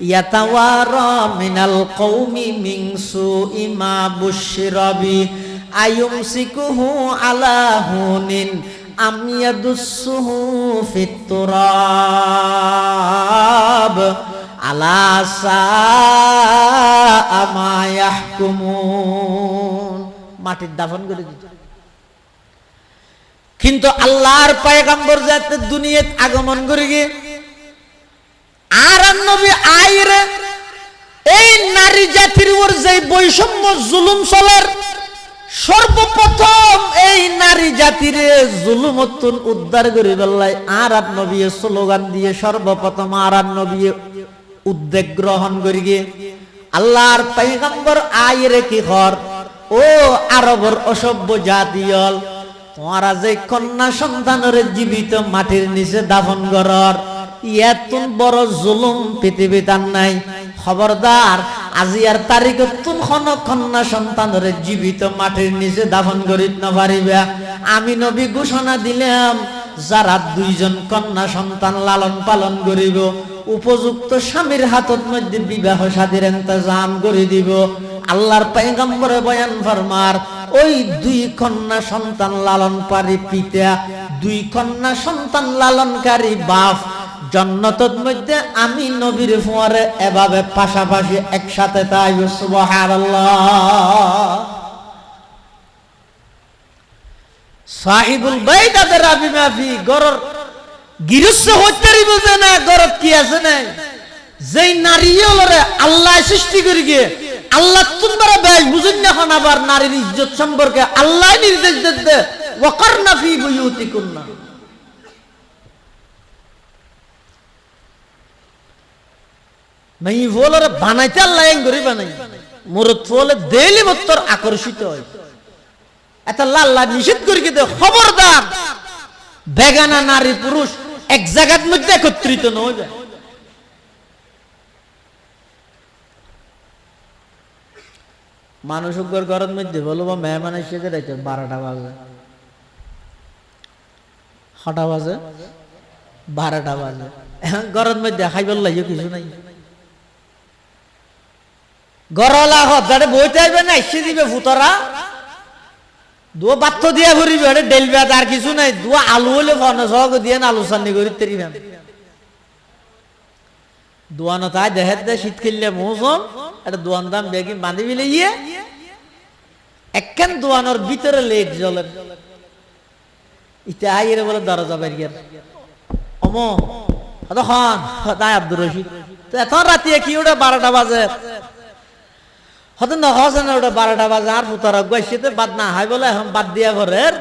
ইয়াতাওয়ারা মিনাল কওমি মিন সুই মা বুশিরা বি আয়ুমসিকুহু আলা হুনিন আম ইয়াদুসুহু ফিত তুরাব আলা সাআ মা ইয়াহকুমুন মাটির দাফন করে দিত কিন্তু আল্লাহর পয়গম্বর যাতে দুনিয়াত আগমন করে গিয়ে আর নবী আইরে এই নারী জাতির উপর যে বৈষম্য জুলুম চলার সর্বপ্রথম এই নারী জাতিরে জুলুমতুন উদ্ধার করে বললাই আরব নবী স্লোগান দিয়ে সর্বপ্রথম আরব নবী উদ্যোগ গ্রহণ করি গিয়ে আল্লাহর পয়গম্বর আইরে কি হর ও আরবর অসভ্য জাতিয়ল তোমারা যে কন্যা সন্তানের জীবিত মাটির নিচে দাফন করর ইয়াতুন বড় জুলুম পৃথিবীতে নাই খবরদার আজিয়ার তারিখত তুন কন্যা সন্তানের জীবিত মাটির নিচে দাফন করিত না পারিবা আমি নবী ঘোষণা দিলাম যারা দুইজন কন্যা সন্তান লালন পালন করিব উপযুক্ত স্বামীর হাতত মধ্যে বিবাহ শাদীর ইন্তজাম করে দিব আল্লাহর পয়গম্বরে বয়ান ফরমার ওই দুই কন্যা সন্তান লালন পারি পিতা দুই কন্যা সন্তান লালনকারী বাপ জান্নাতের মধ্যে আমি নবীর ফুয়ারে এভাবে পাশাপাশি একসাথে তাই সুবহানাল্লাহ সাহিবুল বাইত আদের আবি মাফি গরর গিরস্ত হত্যারি বুঝে না গরর কি আছে না যেই নারী হলরে আল্লাহ সৃষ্টি করি গিয়ে আল্লাহ তোমরা বেশ বুঝুন না এখন আবার নারীর ইজ্জত সম্পর্কে আল্লাহ নির্দেশ দিতে ওয়াকারনা ফি বুয়ুতিকুন্না নাই বলরে বানাইতে আল্লাহ এন করি বানাই মুরত বলে দেলি মত্তর আকর্ষিত হয় এটা আল্লাহ নিষেধ করি কিন্তু খবরদার বেগানা নারী পুরুষ এক জায়গার মধ্যে একত্রিত না হয়ে যায় মানুষ ঘরের মধ্যে বলবো মেহমান এসে যাইতে 12টা বাজে 6টা বাজে 12টা বাজে ঘরের মধ্যে খাইবার লাগিও কিছু নাই গরলা হদারে বইতে আইবে না এসে দিবে ভূতরা দুয়া বাত্ত দিয়া ঘুরিবে এটা ডেলবে আর কিছু নাই দুয়া আলু হলে ফনে সহগ দিয়ে আলু সান্নি করি তেরিবেন দোয়ানো তাই দেহের দে শীত খেললে মৌসুম এটা দোয়ান দাম বেগি বাঁধি বিলে গিয়ে একখান দোয়ানোর ভিতরে লেট জ্বলেন ইতে আইরে বলে দরজা বেরিয়ে অমো তখন তাই আব্দুর রশিদ তো এখন রাতে কি ওটা 12টা বাজে হয়তো না হসে না ওটা 12টা বাজে আর ফুতারা গাইছিতে বাদ না হয় বলে এখন বাদ দিয়া ঘরের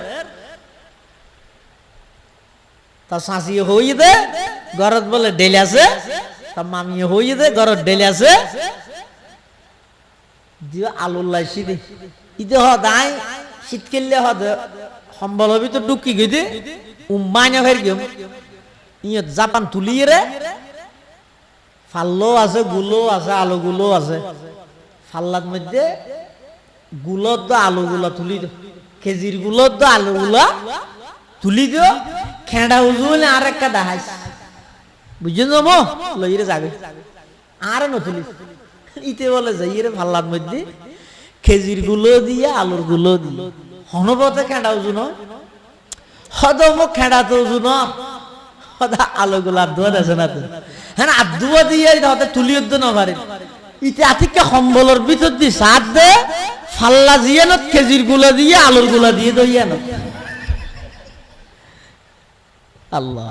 তা শাঁসি হই দে ঘরত বলে ডেলি আছে তা মামি হই দে ঘরত ডেলি আছে দিয়ে আলু লাইছি দে ইতে হদাই শীত খেললে হদ সম্বল হবি তো ডুকি গই দে উম্মাইনা ফের গেম ইয়ত জাপান তুলিয়ে রে ফাল্লো আছে গুলো আছে আলু গুলো আছে ফাল্লার মধ্যে গুলোর তো আলু গুলা তুলি দো খেজির গুলোর তো আলু গুলা তুলি দো খেঁড়া উজু হলে আর একটা দেখাইস বুঝছেন জমো লইরে যাবে আর নতুলি ইতে বলে যাইরে ফাল্লার মধ্যে খেজির গুলো দিয়ে আলুর গুলো দিয়ে হনবতে খেঁড়া উজু ন হদম খেঁড়া তো উজু ন হদা আলু গুলা দোয়া আছে না তো হ্যাঁ আদুয়া দিয়ে হতে তুলিয়ে দো না পারে ইতে আতিকে সম্বলের ভিতর দিয়ে সাত দে ফাল্লা দিয়ে না খেজির গুলা দিয়ে আলুর গুলা দিয়ে দইয়া না আল্লাহ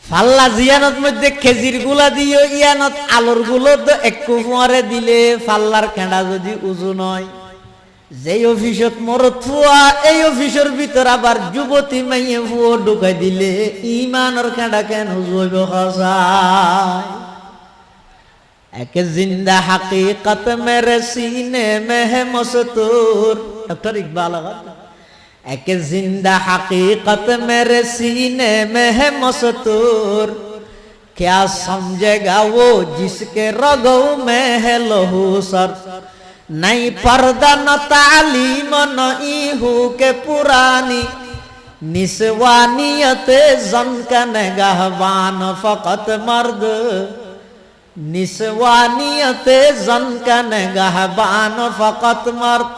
ফাল্লা জিয়ানত মধ্যে খেজির গুলা দিয়ে ইয়ানত আলুর গুলো তো একটু ফুয়ারে দিলে ফাল্লার খেঁড়া যদি উজু নয় যেই অফিসত মরত ফুয়া এই অফিসের ভিতর আবার যুবতী মাইয়ে ফুয়া ঢুকাই দিলে ইমানের খেঁড়া কেন উজু হইব খসায় একে জিন্দা হাকিকত মেরে সিনে মে হে মসতুর ডক্টর ইকবাল एक जिंदा हकीकत मेरे सीने में है मस्तूर क्या समझेगा वो जिसके रगों में है लहू सर नहीं पर्दा न तालीम न ईहू के पुरानी निस्वानियत जन का निगाहबान फकत मर्द निस्वानियत जन का निगाहबान फकत मर्द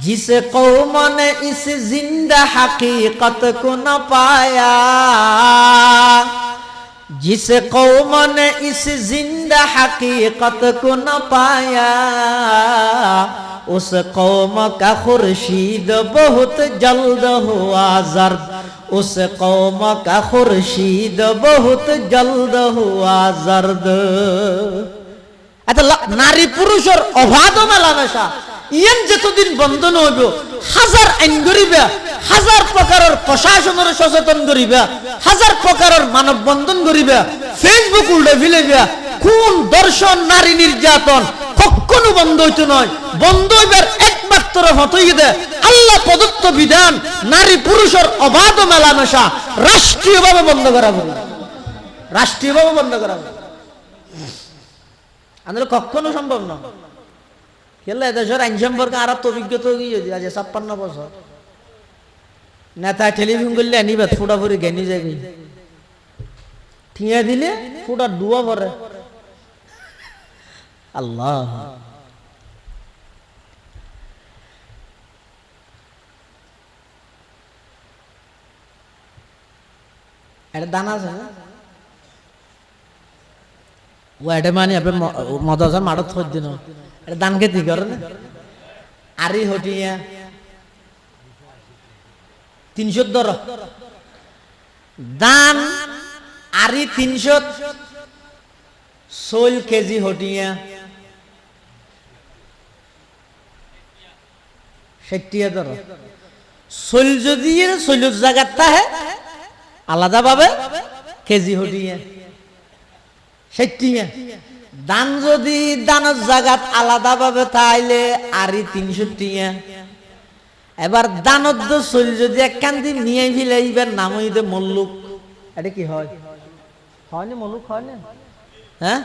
जिस कौम ने इस जिंदा हकीकत को न पाया जिस कौम ने इस जिंदा हकीकत को न पाया उस कौम का खुर्शीद बहुत जल्द हुआ जर्द उस कौम का खुर्शीद बहुत जल्द हुआ जर्द এটা নারী পুরুষের অবাধ মেলামেশা ইয়ান যতদিন বন্ধ নহইব হাজার আইন করিবা, হাজার প্রকারের প্রশাসনের সচেতন করিবা, হাজার প্রকারের মানব বন্ধন করিবা, ফেসবুক উল্টে ফেলিবা, কোন দর্শন নারী নির্যাতন কখনো বন্ধ হইতো নয়। বন্ধ হইবার একমাত্র হতই দে আল্লাহ প্রদত্ত বিধান নারী পুরুষের অবাধ মেলামেশা রাষ্ট্রীয়ভাবে বন্ধ করা হবে, রাষ্ট্রীয়ভাবে বন্ধ করা হবে। আমাদের কখনো সম্ভব নয়। খেলে দেশের আইন সম্পর্কে আর তো অভিজ্ঞতা গিয়ে আছে 56 বছর নেতা টেলিভিশন করলে আনিবা ফুটা ফুরি জ্ঞানী যাবি ঠিয়া দিলে ফুটা ডুয়া পরে আল্লাহ। এটা দান আছে না ও এটা মানে আপনি মদাজার মাঠত থৈ দিন এটা দান খেতি করে না আরি হটিয়া 300 দর দান আরি 300 কেজি হটিয়া 60 দর সোল যদি সোলের জায়গার তাহে আলাদা ভাবে কেজি হটিয়া 60 দান যদি দানের জায়গাত আলাদা ভাবে তাইলে আরি 300 টিয়া। এবার দানত চল যদি একখান দিয়ে নিয়ে ফেলে এইবার নাম হইতে মল্লুক এটা কি হয় হয়নি মল্লুক হয় না হ্যাঁ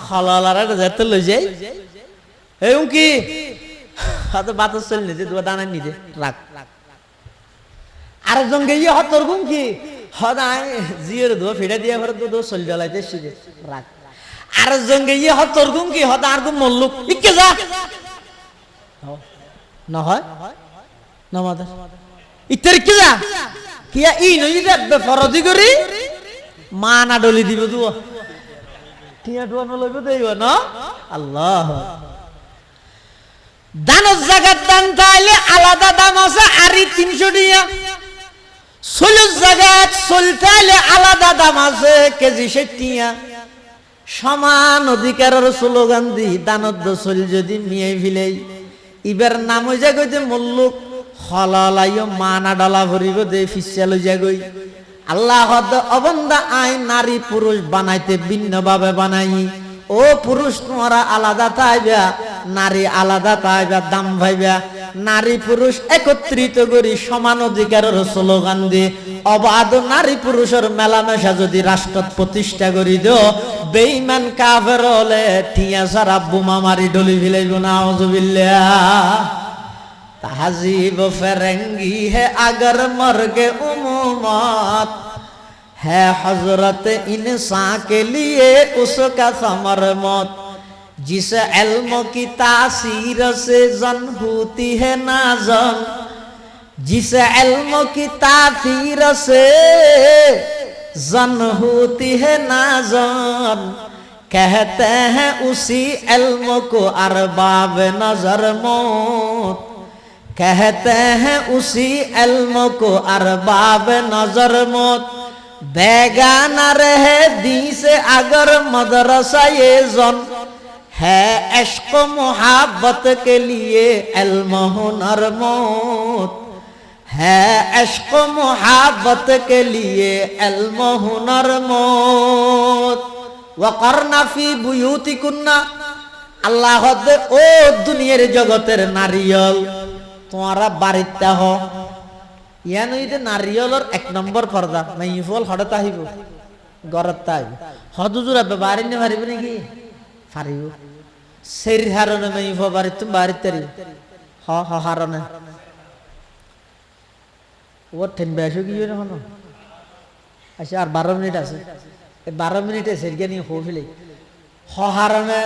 খলালারা যেতে লই যাই এরকম কি হয়তো বাতাস চল নিতে তোমার দানা নিতে রাখ আরেকজন গিয়ে হতর গুম কি হদায় জিয়ের দো ফিরে দিয়ে ভরে দো চল জ্বালাইতে শিখে রাখ আরেকজন গিয়ে হতর গুম কি হদা আর গুম মল্লুক ইকে যা না হয় না মাদার ইত্যার কি যা কিয়া ই নই দে ফরদি করি মা না ডলি দিব দুয়া টিয়া দুয়া ন লইব দেইব না আল্লাহ। দানের জায়গার দান তাইলে আলাদা দাম আছে আরি 300 টিয়া। সোলের জায়গাত চলতাইলে আলাদা দাম আছে কেজি 60 টিয়া। সমান অধিকারের স্লোগান দি দানত চল যদি মিয়াই ফিলেই ইবার নাম হয়ে যায় যে মল্লুক হলালাইও মানা ডালা ভরিব দে ফিসা লই যাগই আল্লাহ অবন্দা আই নারী পুরুষ বানাইতে ভিন্ন ভাবে বানাই ও পুরুষ তোমরা আলাদা তাইবা নারী আলাদা তাইবা দাম ভাইবা নারী পুরুষ একত্রিত করি সমান অধিকারের স্লোগান দিয়ে অবাধ নারী পুরুষের মেলামেশা যদি রাষ্ট্র প্রতিষ্ঠা করি দিও বেঈমান কাফের হলে ঠিয়া সারা বোমা মারি ডলি ফিলাইব না আউযুবিল্লাহ। तहजीब फरंगी है अगर मर्ग उम्मत है हजरत इंसान के लिए उसका समर मौत जिस इल्म की तासीर से जन होती है नाजन जिस इल्म की तासीर से जन होती है नाजन कहते हैं उसी इल्म को अरबाब नजर मौत कहते हैं उसी इल्म को अरबाब नजर मौत बेगाना रहे दी से अगर मदरसा ये जन है इश्क मोहब्बत के लिए इल्म हुनर मौत है इश्क मोहब्बत के लिए इल्म हुनर मौत वक़रना फी बुयूतिकुन्ना अल्लाह दे ओ दुनियार जगतेर नारियल तुम्हारा बारिता हो यानी ये नारियलर 1 नंबर पर्दा मैं फल हड़ता ही वो गरता ही हदुजुर अब बारी ने भारी बने की फारियो शेर हारने मैं वो बारी तुम बारी तेरी हा हारने वो ठन बैठो की ये ना होना अच्छा 12 मिनट ऐसे 12 मिनट ऐसे क्या नहीं हो फिले हा हारने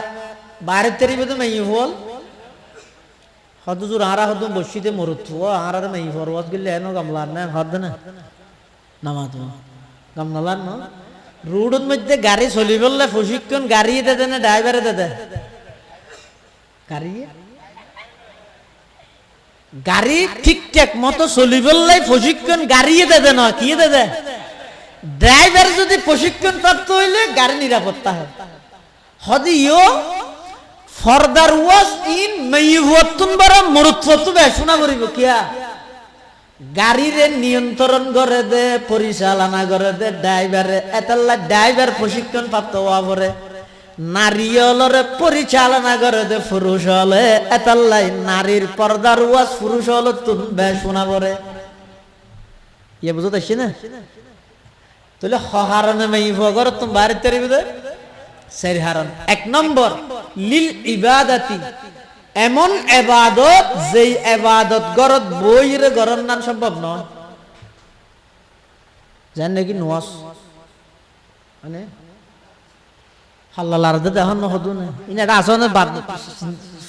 बारी तेरी में तो मैं फल हदुजुर आरा हदुम बशीते मरुत्व आरा रे मई फरवास गिल्ले एनो गमलान ना हदना नामात गमलान न रोडन मध्य गाड़ी चलिबल्ले प्रशिक्षण गाड़ी दे देना ड्राइवर दे दे गाड़ी ठीक ठाक मतो चलिबल्ले प्रशिक्षण गाड़ी दे देना की दे दे ड्राइवर যদি প্রশিক্ষণ প্রাপ্ত হইলে গাড়ি নিরাপত্তা হয় হদিও ফরদার ওয়াজ ইন মাইওয়াতুন বারা মরুতফতু বেশনা করিব কিয়া গাড়িরে নিয়ন্ত্রণ করে দে পরিচালনা করে দে ড্রাইভারে এতাল্লা ড্রাইভার প্রশিক্ষণ প্রাপ্ত হওয়া পরে নারী হলরে পরিচালনা করে দে পুরুষ হলে এতাল্লাই নারীর পর্দার ওয়াজ পুরুষ হল তুন বেশনা পরে ইয়ে বুঝতে পারছি না তাহলে হহারণে মাইফগর তুমি বাড়িতে রিবে সেই হারণ এক নম্বর লিল ইবাদাতি এমন ইবাদত যেই ইবাদত গরত বইরে গরন নাম সম্ভব নয় জান নাকি নওয়াজ মানে হাল্লালার দে এখন হদু না ইনা আসনে বাদ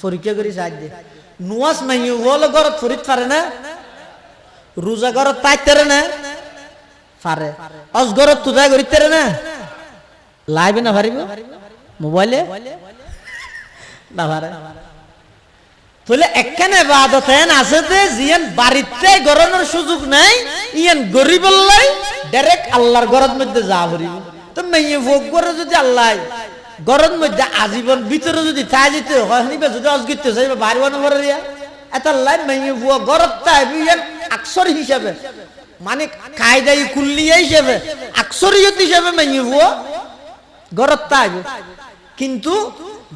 পরীক্ষা করি সাজ দে নওয়াজ মাইয়ু বলে গরত ফরিদ পারে না রোজা গরত তাইতেরে না পারে অজগরত তুদা করিতেরে না লাইবে না পারিব মোবাইলে না পারে তাহলে একখানে ইবাদত আছে যে জিয়ান বাড়িতে গরনের সুযোগ নাই ইয়ান গরিবল্লাই ডাইরেক্ট আল্লাহর ঘরের মধ্যে যা পড়িব তো মেয়ে ভোগ করে যদি আল্লাহ ঘরের মধ্যে আজীবন ভিতরে যদি থাই যেতে হয় নিবে যদি অজগিতে যাইবে বাড়ি বানাবো রিয়া এটা লাই মেয়ে ভুয়া ঘরত তাইবে ইয়ান আকসর হিসাবে মানে কায়দাই কুল্লিয়া হিসাবে আকসরিয়ত হিসাবে মেয়ে ভুয়া ঘরত তাইবে কিন্তু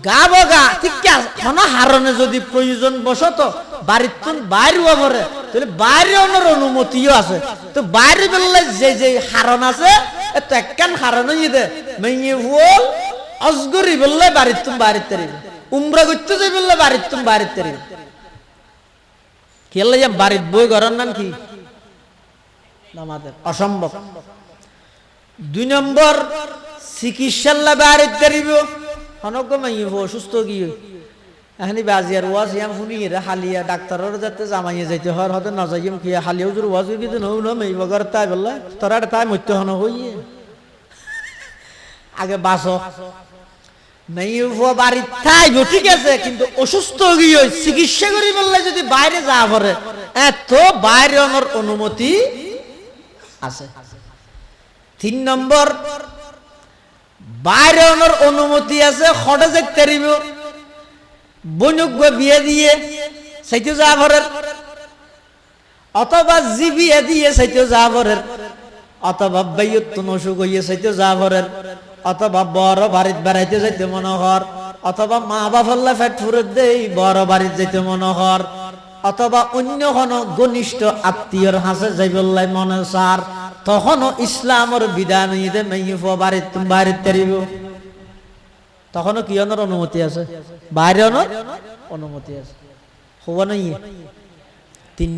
গা বগা ঠিক কোন হারণে যদি প্রয়োজন বসত বাড়ির তুন বাইরে পরে তাহলে বাইরে অন্য অনুমতিও আছে তো বাইরে বললে যে যে হারণ আছে এত একখান হারণ দে মেয়ে ভুল অজগরি বললে বাড়ির তুন বাইরে তেরিবে উমরা করতে যাই বললে বাড়ির তুন বাইরে তেরিবে খেলে বাড়ির বই ঘরের নাম কি আমাদের অসম্ভব দুই নম্বর চিকিৎসাল্লা বাইরে তেরিব অনজ্ঞ মাইয়ে অসুস্থ গিয়ে এখানে বাজিয়ার ওয়াজ ইয়াম শুনি রে হালিয়া ডাক্তারের যাতে জামাইয়ে যাইতে হয় হতে না যাইম কি হালিয়াও জোর ওয়াজ কিন্তু নৌ না মেয়ে বগর তাই বললে তোরা তাই মধ্য হন হইয়ে আগে বাস মেয়ে বাড়ি তাইব ঠিক আছে কিন্তু অসুস্থ গিয়ে চিকিৎসা করি বললে যদি বাইরে যা পড়ে এত বাইরে অনর অনুমতি আছে তিন নম্বর বাইরে অনর অনুমতি আছে খড়ে যেতে পারিব বনুক বিয়ে দিয়ে সেইতে যা ভরের অথবা জি বিয়ে দিয়ে সেইতে যা ভরের অথবা বাইয়ত্তন অসুখ হইয়ে সেইতে যা ভরের অথবা বড় বাড়িত বেড়াইতে যাইতে মনোহর অথবা মা বাবা ফেট ফুরে দেই বড় বাড়িতে যাইতে মনোহর অথবা অন্য কোন ঘনিষ্ঠ আত্মীয়র হাসে যাইবল্লাই মনে সার তখনও ইসলামের বিধান ইদে মেইফ বাড়িত বাড়িতে তেরিব তখনও কি অনর অনুমতি আছে বাইরে অনর অনুমতি আছে হওয়া নাই তিন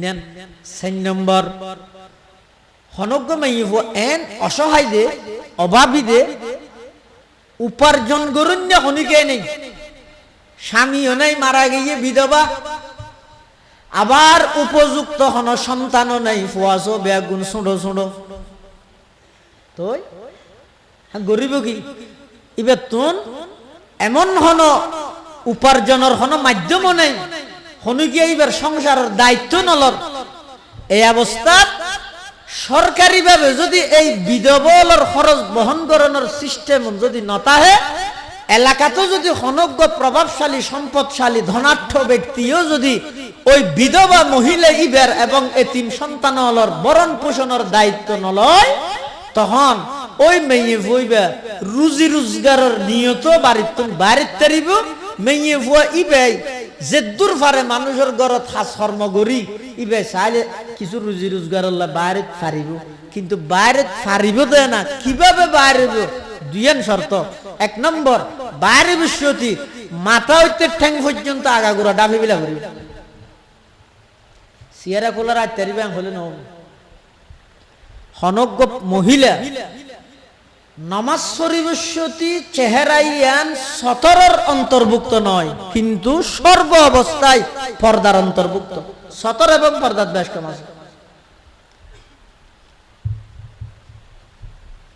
নম্বর হনজ্ঞ মেইফ এন অসহায় দে অভাবী দে উপার্জন করুন না হনিকে নেই স্বামীও নাই মারা গিয়ে বিধবা আবার উপযুক্ত হন সন্তানও নাই ফুয়াছো বেগুন ছোড়ো ছোড়ো তো গরিব কি এবার তুন এমন হন উপার্জনের হন মাধ্যমও নেই হনুকিয়া এবার সংসারের দায়িত্ব নলর এই অবস্থাত সরকারি ভাবে যদি এই বিধবলর খরচ বহন করানোর সিস্টেম যদি নতাহে এলাকাতেও যদি হনজ্ঞ প্রভাবশালী সম্পদশালী ধনাঢ্য ব্যক্তিও যদি ওই বিধবা মহিলা ইবের এবং এতিম সন্তান হলর বরণ পোষণের দায়িত্ব নলয় তখন ওই মেয়ে ভুইবা রুজি রোজগারের নিয়ত বাড়িতে বাড়িতে তারিব মেয়ে ভুয়া ইবে যে দূর ফারে মানুষের ঘরত হাস কর্ম করি ইবে চাইলে কিছু রুজি রোজগার বাইরে ফারিব কিন্তু বাইরে ফারিব দেয় না কিভাবে বাইরে দুইয়ান শর্ত এক নম্বর বাইরে বিশ্বতি মাথা হইতে ঠ্যাং পর্যন্ত আগাগোড়া ডাবি বিলা করিব সিয়ারা খোলার আত্মারি ব্যাং হলে নহব হনজ্ঞ মহিলা নামাজ শরীফতি চেহারাইয়ান সতরের অন্তর্ভুক্ত নয় কিন্তু সর্ব অবস্থায় পর্দার অন্তর্ভুক্ত সতর এবং পর্দার বেশ কম আছে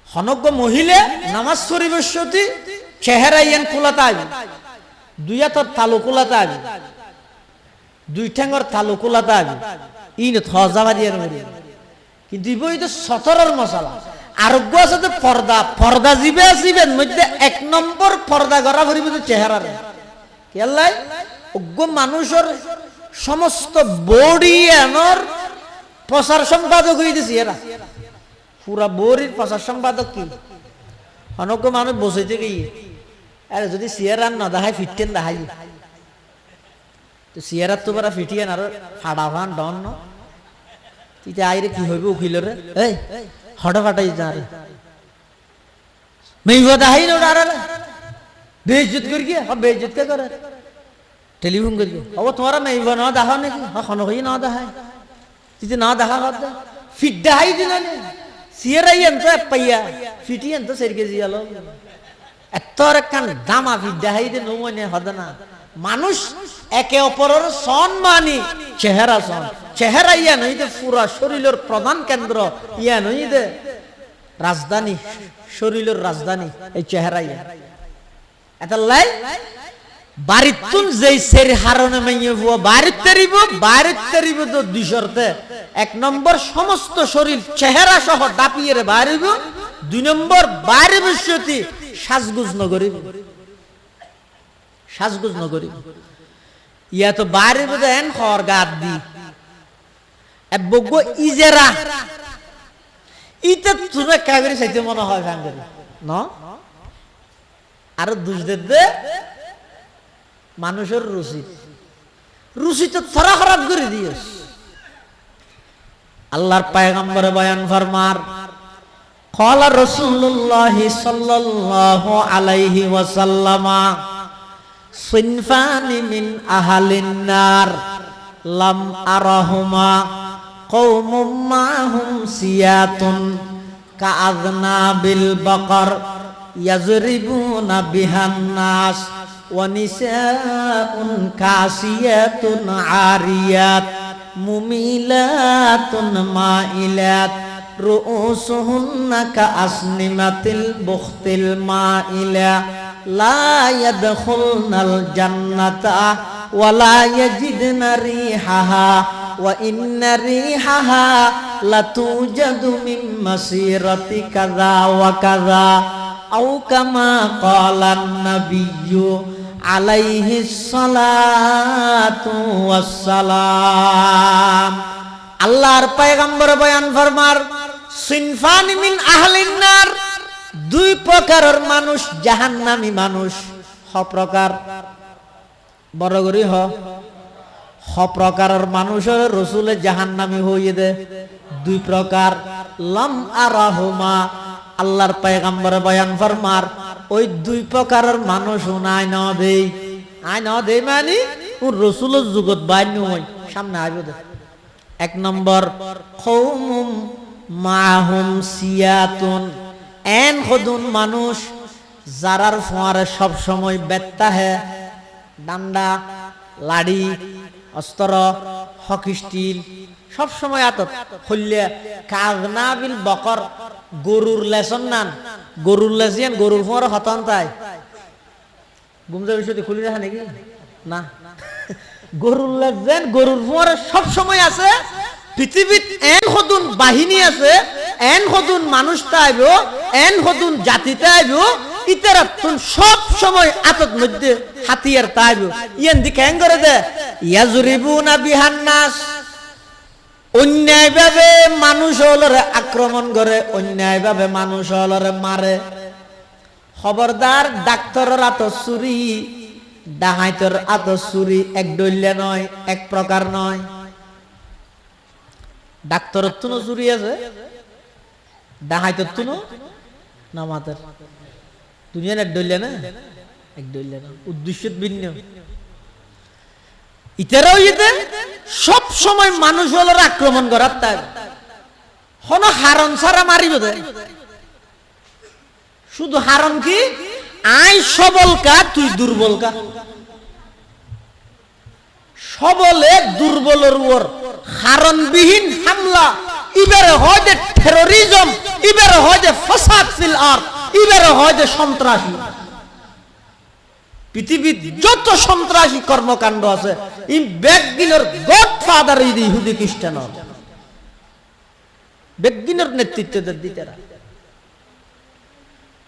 হনজ্ঞ মহিলা নামাজ শরীফতি চেহারাইয়ান খোলাতে আবি দুই হাতর তালু খোলাতে আবি দুই ঠ্যাঙ্গর তালু খোলাতে আবি ইন থজাবাদিয়ার মরি কিন্তু ইবই তো সতরের মশলা আরোগ্য আছে তো পর্দা, পর্দা জীবের মধ্যে 1 নম্বর পর্দা করা পরিব চেহারা কেলাই অজ্ঞ মানুষের সমস্ত বডি এনর প্রচার সম্পাদক হয়ে দিছি এরা পুরা বড়ির প্রচার সম্পাদক কি অনজ্ঞ মানুষ বসেছে কি আরে যদি সিয়ারান না দেখায় ফিটেন দেখাই তো সিয়ারাত তো বড় ফিটিয়েন আর ফাড়া ফান ডন ন তিতে আইরে কি হইবে উকিলরে এই হড় ফাটাই যা রে মেইবা দেখাই না আরে বেইজ্জত করি কি হ্যাঁ বেইজ্জত কে করে টেলিফোন করি ও তোমারা মেইবা না দেখাও নাকি হ্যাঁ খন হই না দেখায় তিতে না দেখা কর ফিট দেখাই দিন না সিয়ারাই এনতো পাইয়া ফিটিয়েন তো সেরকে জিয়ালো এতর কান দামা ফিট দেখাই দিন নমনে হদ না মানুষ একে অপরের সম্মানী চেহারা সন চেহারা ইয়া নই দে পুরা শরীরের প্রধান কেন্দ্র ইয়া নই দে রাজধানী শরীরের রাজধানী এই চেহারা ইয়া এটা লাই বাড়িতুন যেই সের হারনে মাইয়ে বুয়া বাড়িতেরিব তো দুই শর্তে 1 নম্বর সমস্ত শরীর চেহারা সহ ডাপিয়ে রে বাড়িব 2 নম্বর বাইরে বসতি সাজগুজ নগরী ইয়া তো বাইরে দেন খর গাদ দি এবগ ইজেরা ইতে তুরে কাগরি সাইতে মনে হয় ভাঙ্গরি ন আর দুজদের দে মানুষের রুচি তো থরা খারাপ করে দিয়েস আল্লাহর পয়গম্বর বয়ান ফরমার ক্বালা রাসূলুল্লাহ সাল্লাল্লাহু আলাইহি ওয়াসাল্লাম সিনফানি মিন আহলিন নার লাম আরাহুমা কওমুম মাহুম সিয়াতুন কাআযনাবিল বাকার ইয়াজরিবুনা বিহান নাস ওয়া নিসাউন কাসিয়াতুন আরিয়াত মুমিলাতুন মাইলাত রুউসুহুন্না কাআসনিমাতিল বুখতিল মাইলা লা ইয়াদখুলনাল জান্নাতা ওয়া লা ইয়াজিদনা রিহাহা ওয়া ইন্না রিহাহা লাতুজাদু মিন মাসিরাতি কাযা ওয়া কাযা আও কামা ক্বালান নাবিয়্যু আলাইহিস সালাতু ওয়াস সালাম আল্লাহর পয়গম্বর বয়ান ফরমার সিনফানি মিন আহলিন নার 2 প্রকারের মানুষ জাহান্নামী মানুষ হ প্রকার বড় গরি হ প্রকারের মানুষের রাসূল জাহান্নামী হইয়ে দে 2 প্রকার লাম আরাহুমা আল্লাহর পয়গম্বর বয়ান ফরমার ওই 2 প্রকারের মানুষ নাই না দেই মানে ও রাসূলের জগৎ বাইন হই সামনে আইব দে 1 নম্বর কওমুম মাহুম সিয়াতুন এন খুদুন মানুষ যারার ফোয়ারে সব সময় বেত্তা হে ডান্ডা লাড়ি অস্ত্র হকি স্টিল সব সময় আতত খুললে কাজনাবিল বকর গরুর লেসন নান গরুর লেসিয়ান গরুর ফোয়ারে হতন তাই গুমজা বিষয়টি খুলি রাখা নাকি না গরুর লেসেন গরুর ফোয়ারে সব সময় আছে পৃথিবীত এন খুদুন বাহিনী আছে এন খুদুন মানুষ তাইব এন খুদুন জাতি তাইব ইতারা তুন সব সময় আতত মধ্যে হাতিয়ার তাইব ইয়ান দি কেন করে দে ইয়াজরিবুনা বিহান নাস অন্যায়ভাবে মানুষ হলরে আক্রমণ করে অন্যায়ভাবে মানুষ হলরে মারে খবরদার ডাক্তারের আত চুরি ডাহাইতের আত চুরি এক ডইলে নয় এক প্রকার নয় ডাক্তারের তুনো চুরি আছে ডাহাইতের তুনো নামাতের দুনিয়ার এক ডইলে না এক ডইলে না উদ্দেশ্য ভিন্ন ইতারাও ইতে সব সময় মানুষ হলরে আক্রমণ করার তাই হন হারন ছাড়া মারিব দে শুধু হারন কি আই সবল কা তুই দুর্বল কা সবলে দুর্বলের উপর হারনবিহীন হামলা ইবারে হয় যে টেরোরিজম ইবারে হয় যে ফাসাদ ফিল আরদ ইবারে হয় যে সন্ত্রাসী পৃথিবীর যত সন্ত্রাসী কর্মকাণ্ড আছে এই বেগিনের গডফাদার ইহুদি খ্রিস্টান বেগিনের নেতৃত্ব দিতেরা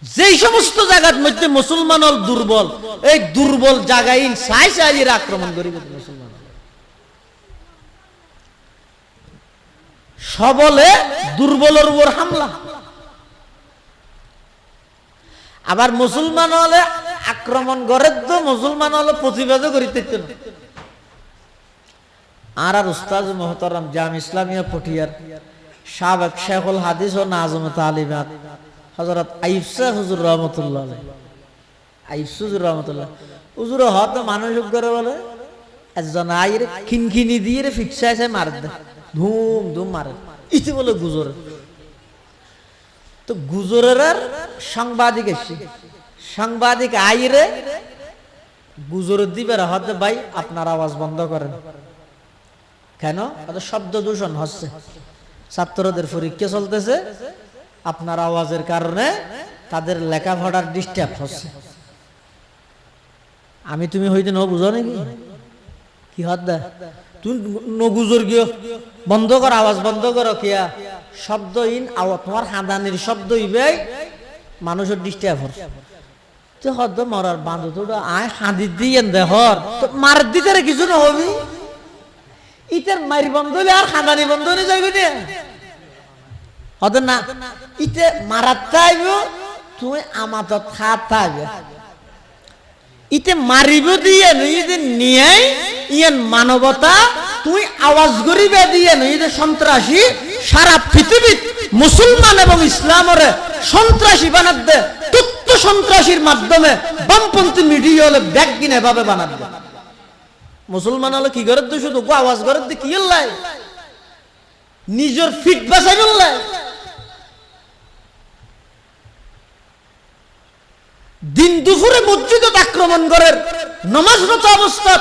যেই সমস্ত জায়গার মধ্যে মুসলমান হল দুর্বল, এই দুর্বল জায়গায় সাই সাইয়ের আক্রমণ করিবে মুসলমান। সবলে দুর্বলের উপর হামলা। আবার মুসলমান হলে আক্রমণ করে তো মুসলমান হলে প্রতিবাদও করিতে না। আর উস্তাদ মোহতারাম জাম ইসলামিয়া পটিয়ার সাবেক শেখুল হাদিস ও নাজম তালিবাত হযরত আইয়ুব শাহ হুজুর রহমাতুল্লাহ আলাইহি, আইয়ুব হুজুর রহমাতুল্লাহ হুজুর হত মানুষ করে বলে একজন আইরে খিনখিনি দিয়ে রে ফিক্সাইছে মার দে, ধুম ধুম মারে, ইতি বলে গুজর। তো গুজরের সাংবাদিক এসে, সাংবাদিক আইরে গুজর দিবে হতে ভাই আপনার আওয়াজ বন্ধ করেন। কেন? শব্দ দূষণ হচ্ছে, ছাত্রদের পরীক্ষা চলতেছে, আপনার আওয়াজের কারণে তাদের লেখাপড়ার ডিস্টার্ব হচ্ছে। আমি তুমি হইতে ন বুঝো নাকি কি হদ দা তুমি নগুজর গিয়ে বন্ধ কর, আওয়াজ বন্ধ করো। কিয়া শব্দ ইন আওয়াজ তোমার হাদানির শব্দ ইবে মানুষের ডিস্টার্ব হচ্ছে। তো হদ মরার বাঁধো তো আয় হাঁদি দিয়ে দেহর তো মার দিতে কিছু না হবি, ইতের মারি বন্ধ হলে আর হাদানি বন্ধ হয়ে যাবে না হদ না। ইতে মারার চাইব তুমি আমাত খাইবে, ইতে মারিব দিয়ে নইতে নিয়ে ইয়ান মানবতা তুই আওয়াজ করিবে দিয়ে নইতে সন্ত্রাসী সারা পৃথিবী মুসলমান এবং ইসলামের সন্ত্রাসী বানাত দে। তথ্য সন্ত্রাসীর মাধ্যমে বামপন্থী মিডিয়া হলে ব্যাগিন এভাবে বানাত দে। মুসলমান হলে কি করে শুধু আওয়াজ করে দি কি লাই নিজের ফিট বাঁচাই বললাই। দিন দুপুরে মসজিদে আক্রমণ করে নামাজরত অবস্থা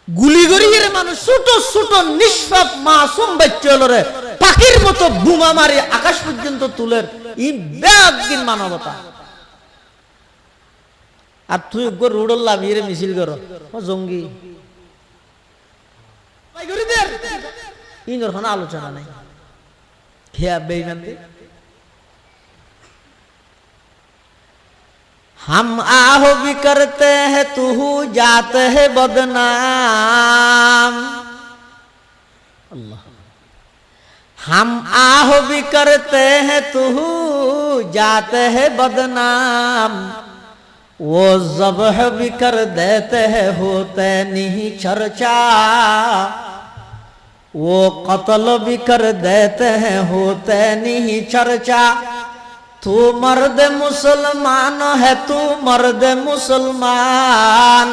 গুলি গড়িয়ে মানুষ ছোট ছোট নিষ্পাপ মাসুম বাচ্চালরে পাখির মতো বোমা মারি আকাশ পর্যন্ত তুলের ই ব্যাগিন মানবতা। আর তুই রুডল্লা মিরে মিছিল করো জঙ্গি ইনর আলোচনা নাই। খেয়া বেঈমান हम आहो भी करते हैं तू जाते है बदनाम, अल्लाह। हम आहो भी करते हैं तू जाते है बदनाम, वो ज़ब्ह भी कर देते हैं होते नहीं चर्चा, वो कत्ल भी कर देते हैं होते नहीं चर्चा। तू मर्द मुसलमान है तू मर्द मुसलमान,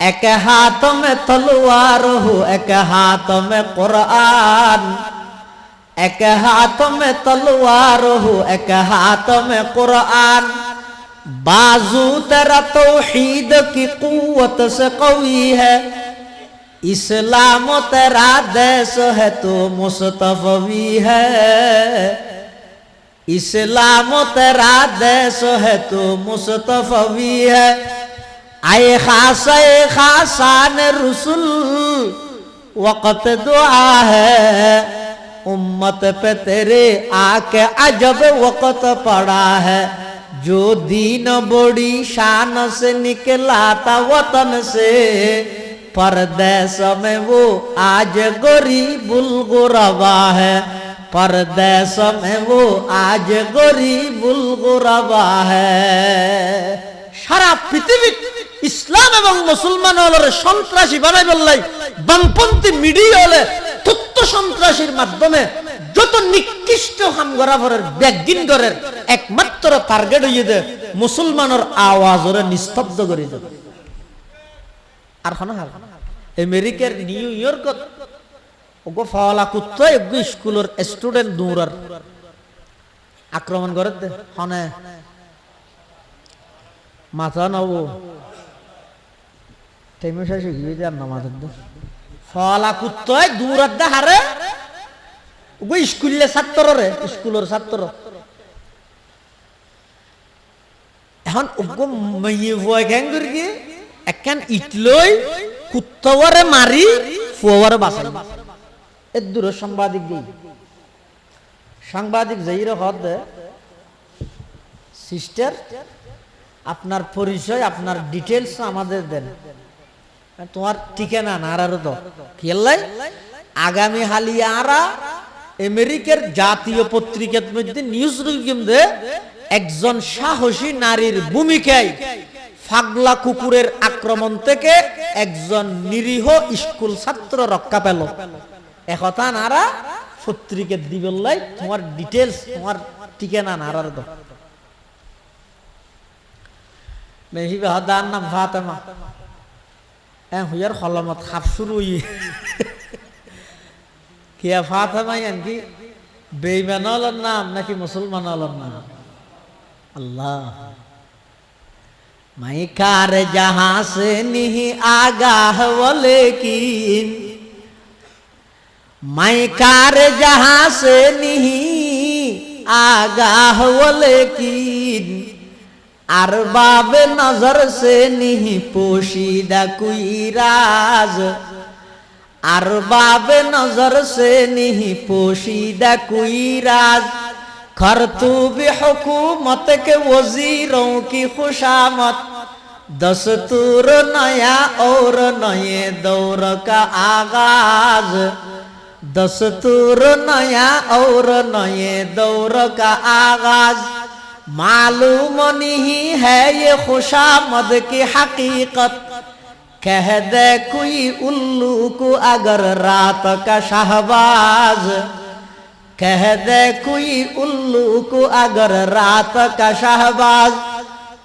एक हाथ में तलवार हो एक हाथ में कुरान, एक हाथ में तलवार हो एक हाथ में कुरान। बाजू तेरा तौहीद की कुव्वत से कवी है, इस्लाम तेरा देश है तू मुस्तफवी है, इस्लाम तेरा देश है तो मुस्तफवी है। आए खासान रसूल वक़्त दुआ है, उम्मत पे तेरे आके अजब वक़्त पड़ा है। जो दीन बड़ी शान से निकला था वतन से, परदेश में वो आज गरीबुल गुरबा है, परदेश में वो आज गरीबुल गुरबा है। সারা পৃথিবী ইসলাম এবং মুসলমান হলের সন্ত্রাসী বানাই বললাই বামপন্থী মিডিয়া হলে তথ্য সন্ত্রাসীর মাধ্যমে যত নিকৃষ্ট হামগরাভরের ব্যাগিন গরের একমাত্র টার্গেট হইয়ে দে মুসলমানের আওয়াজরে নিস্তব্ধ করে দেবে। আর হন আমেরিকার নিউ ইয়র্কত ওগো ফাওয়ালা কুত্তা এগো স্কুলের স্টুডেন্ট দৌড়ার আক্রমণ করে দে হনে মাথা নবো টাইমে শেষ হয়ে গিয়ে আর না মাথা দে ফাওয়ালা কুত্তা দৌড়ার দে হারে ওগো স্কুলের ছাত্ররে স্কুলের ছাত্র এখন ওগো মাইয়ে ভয় গ্যাং করে গিয়ে একখান ইটলই কুত্তাওয়ারে মারি ফুয়ারে বাঁচাই। এর দূর সাংবাদিক যাইরে হদ সিস্টার, আপনার পরিচয়, আপনার ডিটেলস আমাদের দেন, তোমার ঠিকানা নারার দ খেললাই আগামী হালিয়া আরা আমেরিকার জাতীয় পত্রিকার মধ্যে নিউজ রিভিউ দে একজন সাহসী নারীর ভূমিকায় ফাগলা কুকুরের আক্রমণ থেকে একজন নিরীহ স্কুল ছাত্র রক্ষা পেল। একথা নারা পত্রিকা দিবল্লাই তোমার ডিটেলস, তোমার ঠিকানা নারার দ মেহিবে হদার নাম ফাতেমা হুয়ার হলমত খাপ শুরু কিয়া ফাতেমা কি বেঈমান হলার নাম নাকি মুসলমান হলার নাম? আল্লাহ मैं कार जहां से नहीं आगाह वो लेकिन मैं कार जहां से नहीं आगाह वो लेकिन अरबाब नजर से नहीं पोशीदा कोई राज अरबाब नजर से नहीं पोशीदा कोई राज खरतूब हुकूमत के वजीरों की खुशामद दस्तूर नया और नए दौर का आगाज दस्तूर नया और नए दौर का आगाज मालूम नहीं है ये खुशामद की हकीकत कह दे कोई उल्लू को अगर रात का शहबाज कह दे कोई उल्लू को अगर रात का शहबाज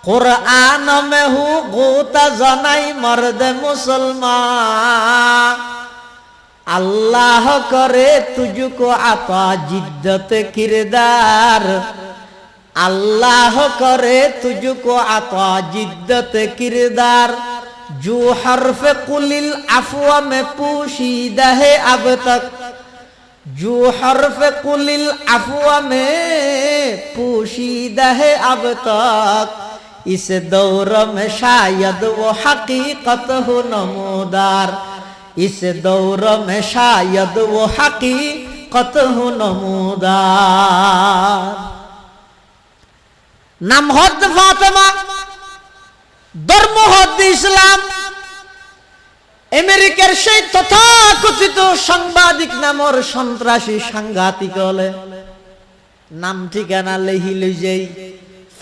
कुरान में हूँ गोता जनाई मर्द मुसलमान अल्लाह करे तुझको अता जिद्दत किरदार अल्लाह करे तुझको अता जिद्दत किरदार जो हर्फ कुलिल अफवा में पोशीदा है अब तक जो हर्फ कुलिल अफवा में पोशीदा है अब तक इस दौर में शायद वो हकीकत हो नमूदार इस दौर में शायद वो हकीकत हो नमूदार। नाम हद फातिमा, धर्म हद इस्लाम। আমেরিকার সেই তথাকথিত সাংবাদিক নামর সন্ত্রাসী সাংঘাতিক হলে নাম ঠিকানা লেহি লই যাই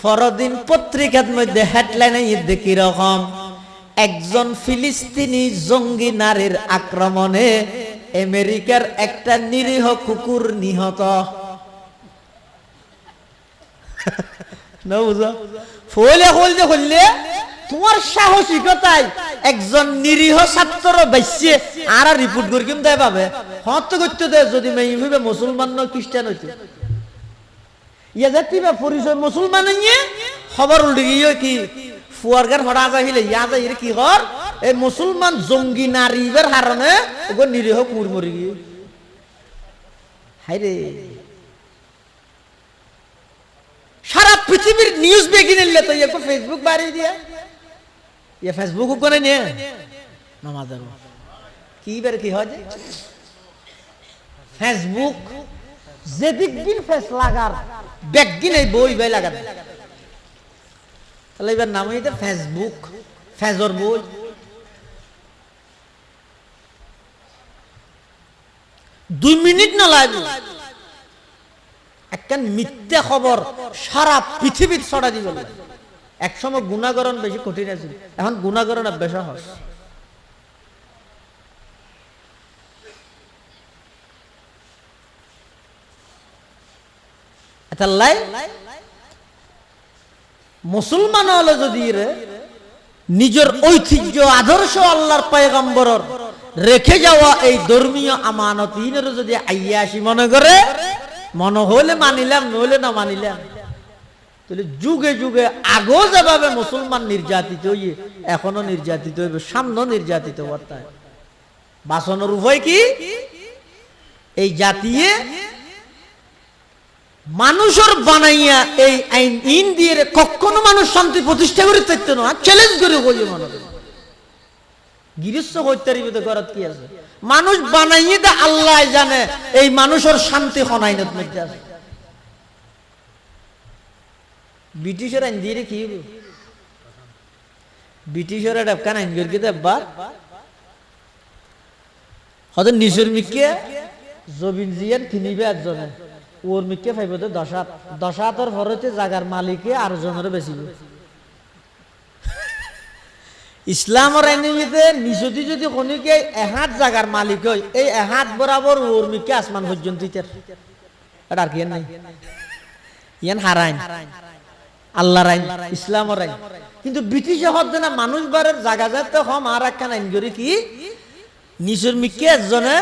ফরদিন পত্রিকার মধ্যে হেডলাইনে দেখি রকম একজন ফিলিস্তিনি জঙ্গি নারীর আক্রমণে আমেরিকার একটা নিরীহ কুকুর নিহত। না বুঝা ফলে হলতে হললে তোমার সাহসিকতায় একজন নিরীহ ছাত্র বাইছে আর রিপোর্ট করি কেমন দেয় পাবে হত করতে দেয় যদি মেয়ে মুসলমান নয় খ্রিস্টান হইতে ইয়া যাতি বা পরিচয় মুসলমান নিয়ে খবর উল্টে গিয়ে কি ফুয়ারগার হড়া যাইলে ইয়া যাই কি কর এই মুসলমান জঙ্গি নারীবের কারণে ওগো নিরীহ কুকুর মরি গিয়ে হায় রে। সারা পৃথিবীর নিউজ বেগি নিলে তো ইয়ে ফেসবুক বাড়ি দিয়ে ये फेसबुक को नहीं है नमाज़र की बार की हो जाए फेसबुक जेदिक बिन फेस लागार बैगी नहीं बोई बे लागार चलो इबार नाम ही तो फेसबुक फेजर बोई দুই মিনিট না লাগে একটা মিথ্যা খবর সারা পৃথিবীর ছড়া দিবে। একসময় গুণাগরণ বেশি কঠিন আছে, এখন গুণাগরণ অভ্যাস হয়। মুসলমান হলে যদি নিজের ঐতিহ্য আদর্শ আল্লাহর পয়গম্বরের রেখে যাওয়া এই ধর্মীয় আমানত ইনের যদি আইয়াসি মনে করে মনে হলে মানিলাম নইলে না মানিলাম তাহলে যুগে যুগে আগো যেভাবে মুসলমান নির্যাতিত হইয়ে এখনো নির্যাতিত হইবে, সামনে নির্যাতিত বর্তায়। বাঁচানোর উপায় কি? এই জাতিয়ে মানুষের বানাইয়া এই আইন ইন দিয়ে কখনো মানুষ শান্তি প্রতিষ্ঠা করে থাকতে না, চ্যালেঞ্জ করে কইয়ে মানুষ গিরিশ্ব হত্যার ভিতরে করার কি আছে? মানুষ বানাইয়ে দে আল্লাহ জানে এই মানুষের শান্তি হনাইনত মধ্যে আছে। ব্রিটিশের আইন দিয়ে কি ব্রিটিশের ডেপকান আইন করে দেববার হয়তো নিজের মিকে জবিন জিয়ান কিনিবে একজনে ওর মিকে ফাইব তো দশাতর ফরতে জাগার মালিকে আর জনের বেশি ইসলামের আইনিতে নিচতি যদি কোনিকে এহাত জাগার মালিক হয় এই এহাত বরাবর ওর মিকে আসমান পর্যন্ত এটা আর কি নাই ইয়ান হারাইন আল্লাহর আইন ইসলামের আইন কিন্তু ব্রিটিশে হচ্ছে না মানুষ বারের জায়গা যাতে হম আর একখান আইন করি কি নিচুর মিকে একজনে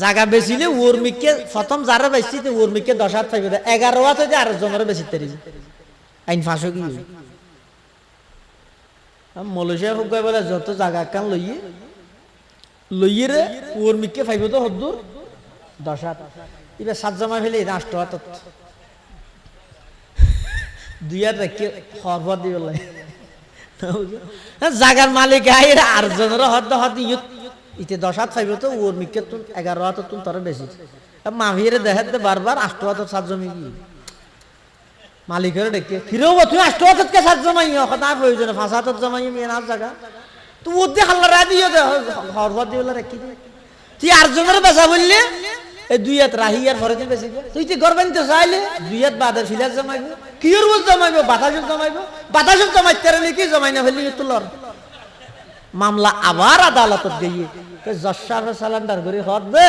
জায়গা বেচিলে ওর মিকে প্রথম যারা বেশি ওর মিকে 10 হাত পাইবে 11 হাত হইতে আর জনের বেশি তারি আইন ফাঁসো কি মলেশিয়া হোক বলে যত জায়গা একখান লইয়ে রে ওর মিকে পাইবে তো হদ্দুর 10 হাত এবার 7 জমা ফেলে 8 হাত 2 হাত রেখে খরফত দিবে লাগে জাগার মালিক আইরা আর জনের হদ্দ হদ্দ ইতে 10 হাত পাইবে তো ওর মিকে তুন 11 হাত তুন তোর বেশি মাভিরে দেখাতে বারবার 8 হাত 7 জমি কি মালিকের ডেকে ফিরেও তুই 8 হাত কে 7 জমাই কথা প্রয়োজন 5 হাত জমাই মেয়ে না জায়গা তুই ওতে হাল্লা দিও দে খরফত দিবে রেখে তুই আর জনের বেচা বললে এই 2 হাত রাহিয়ার পরে দিন বেশি তুই তো গরবান তো চাইলে 2 হাত বাদে ফিলার জমাইবো কিয়র বল জমাইবো বাতাস জমাইতে রে কি জমাই না ফেললি তুলর মামলা আবার আদালতত গিয়ে জশার সালান্ডার করে হরবে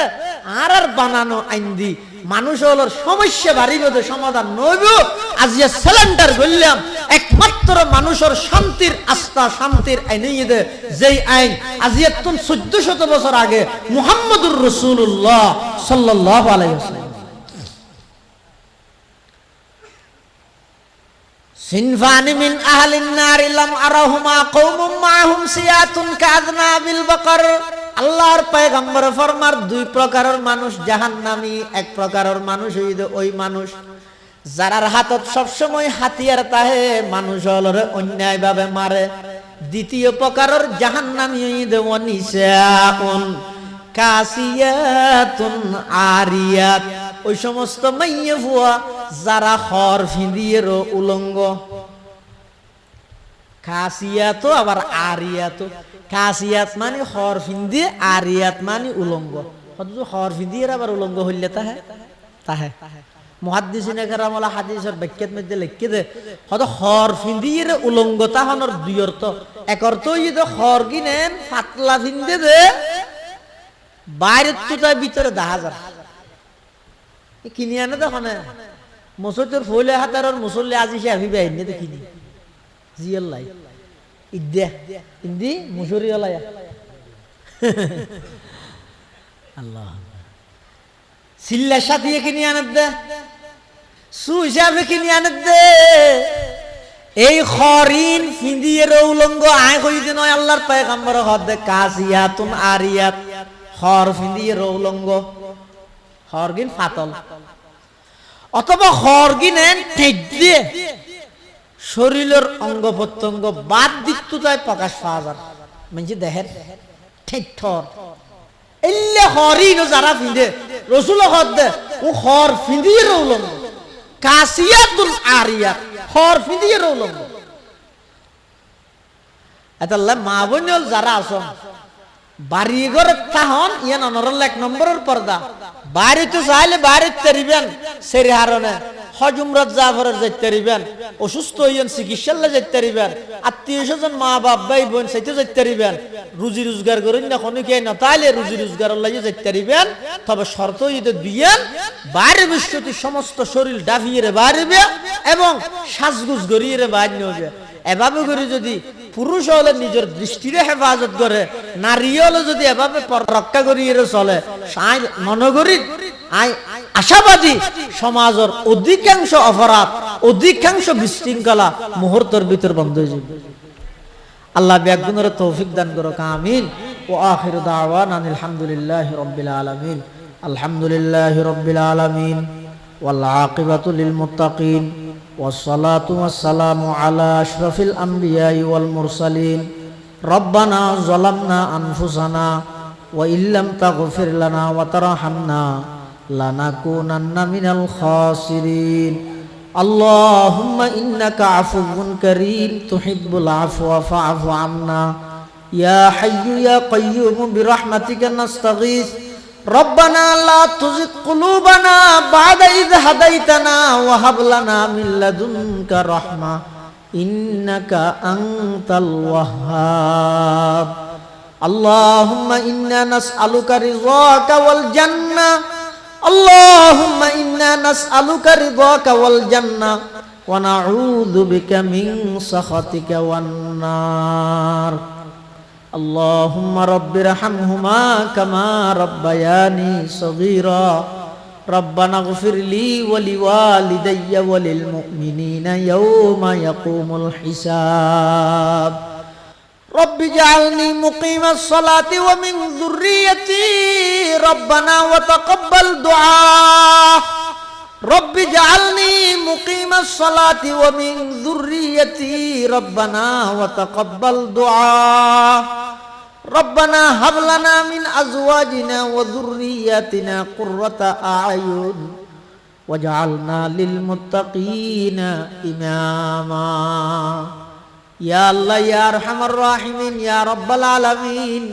আর বানানো আইন দি মানুষ হলোর সমস্যা বাড়িব সমাধান নইব আজিয়া সালান্ডার করলাম একমাত্র মানুষের শান্তির আস্থা শান্তির আইনই দে যেই আইন আজিয়া তুন 1400 বছর আগে মুহাম্মদুর রাসূলুল্লাহ সাল্লাল্লাহু আলাইহি ওয়াসাল্লাম সিনফানি মিন আহলিন নার লাম আরাহুমা কওমুম মাহুম সিয়াতুন কাযনাবিল বাকার আল্লাহর পয়গম্বর ফরমার 2 প্রকারের মানুষ জাহান্নামী এক প্রকারের মানুষ হইছে ওই মানুষ যারার হাতত সব সময় হাতিয়ার তাহে মানুষ হলরে অন্যায় ভাবে মারে দ্বিতীয় প্রকারের জাহান্নামী হইছে ওয়ানিসাউন কাসিয়াতুন আরিয়াত ওই সমস্ত মাইয়ে ফুয়া যারা খর ফিঁদিয়ে উলঙ্গ কাসিয়াত আবার আরিয়াত কাসিয়াত মানে খর ফিঁদিয়ে আরিয়াত মানে উলঙ্গ খর ফিঁদিয়ে আবার উলঙ্গ হইলে তাহে মুহাদ্দিসিনে কেরামলা হাদিসের ব্যাখ্যার মধ্যে লিখে দে হয়তো খর ফিঁদিয়ে উলঙ্গ তাহনের 2 অর্থ এক অর্থ হইতো খর কিনেন পাতলা ফিঁদে দে বাইরের তো তার ভিতরে 10,000 কিনি আনে দেখো না মুসল্লির ফলে হাতার মুসল্লি আজি সে আভিবে আইনে তো কিনি জিয়াল্লাই ইদ্দে ইন্দি মুসুরি আলায়া আল্লাহ সিল্লা সাথে কিনি আনে দে সু হিসাবে কিনি আনে দে এই খরিন ফিন্দিয়ের উলঙ্গ আয় কইতে নয় আল্লাহর পয়গম্বর হদে কাসিয়াতুন আরিয়াত খর ফিন্দিয়ের উলঙ্গ খরগিন ফাতল অথবা খরগিনেন ঠেক দিয়ে শরীরের অঙ্গ প্রত্যঙ্গ বাদ দিকতো তাই প্রকাশ পাওয়া যায় মানে দেহের ঠেক ঠর এলে হরিন যারা ফিন্দে রসুল হদে ও খর ফিন্দিয়ে রৌলঙ্গ কাসিয়াতুল আরিয়াত খর ফিন্দিয়ে রৌলঙ্গ এতাল্লাহ মা বোন যারা আসন বাড়ি ঘরে তাহন ইয়ান অনরল 1 নম্বরের পর্দা বাড়িতে চাইলে বাড়িতে তেরিবেন সেরি হারনে হজুমরত জাফরের যাইতে পারিবেন অসুস্থ হইয়েন চিকিৎসালয়ে যাইতে পারিবেন আত্মীয় স্বজন মা বাপ ভাই বোন সাইতে যাইতে পারিবেন রুজি রোজগার করেন না খনিকে না তাইলে রুজি রোজগার লাগে যাইতে পারিবেন তবে শর্ত হইতে দিয়েন বাইরে বিশ্বতি সমস্ত শরীর ডাফিয়ে বাড়িবে এবং সাজগুজ গড়িয়ে বাইর নেবে এভাবে করে যদি পুরুষ হলে নিজের দৃষ্টিরে হেফাজত করে নারী হলে যদি এভাবে রক্ষা করিয়ে চলে মনগরীর আশাবাদী সমাজের অধিকাংশ অপরাধ অধিকাংশ বিশৃঙ্খলা মুহূর্তের ভিতর বন্ধ হয়ে যাবে আল্লাহ ব্যাগুনের তৌফিক দান করো আমিন ও আখিরু দাওয়ানা আলহামদুলিল্লাহি রাব্বিল আলামিন আলহামদুলিল্লাহি রাব্বিল আলামিন ওয়াল আকিবাতু লিল মুত্তাকিন والصلاة والسلام على أشرف الأنبياء والمرسلين ربنا ظلمنا أنفسنا وإن لم تغفر لنا وترحمنا لنكونن من الخاسرين اللهم إنك عفو كريم تحب العفو فاعف عنا يا حي يا قيوم برحمتك نستغيث ربنا لا تزغ قلوبنا بعد إذ هديتنا وهب لنا من لدنك رحمة إنك أنت الوهاب اللهم إنا نسألك رضاك والجنة اللهم إنا نسألك رضاك والجنة ونعوذ بك من سخطك والنار اللهم رب ارحمهما كما ربياني صغيرا ربنا اغفر لي ولوالدي وللمؤمنين يوم يقوم الحساب رب اجعلني مقيم الصلاة ومن ذريتي ربنا وتقبل دعاء رب اجعلني مقيم الصلاة ومن ذريتي ربنا وتقبل دعاء ربنا هب لنا من أزواجنا وذرياتنا قرة أعين واجعلنا للمتقين إماما يا الله يا أرحم الراحمين يا رب العالمين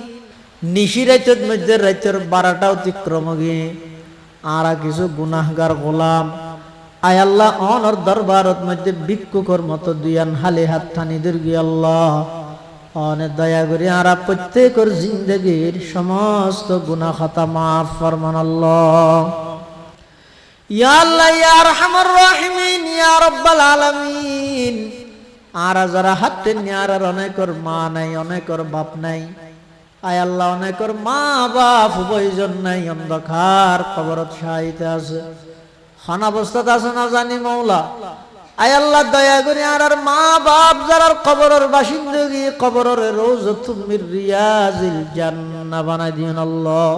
নিশিরাতের মধ্যে রাতের 12টা অতিক্রম গিয়ে আরা কিছু গুনাহগার গোলাম আয় আল্লাহ অনর দরবারত মধ্যে ভিক্ষুকর মতো দুয়ান হালে হাত থানিদের গিয়ে আল্লাহ অনেক দয়া করে আরা প্রত্যেকের জিন্দগির সমস্ত গুনাহ খাতা মাফ ফরমান আল্লাহ ইয়া আল্লাহ ইয়া আরহামার রাহিমিন ইয়া রাব্বাল আলামিন আরা যারা হাতে নিয়ারার অনেকর মা নাই অনেকর বাপ নাই আয় আল্লাহ অনেকর মা বাপ উভয়জন নাই অন্ধকার কবরত শায়িত আছে খানা অবস্থাতে আছে না জানি মৌলা আয় আল্লাহ দয়া করে আর মা বাপ যারা কবরের বাসিন্দগি কবরের রওজাতুম মির রিয়াজিল জান্নাহ বানাই দিন আল্লাহ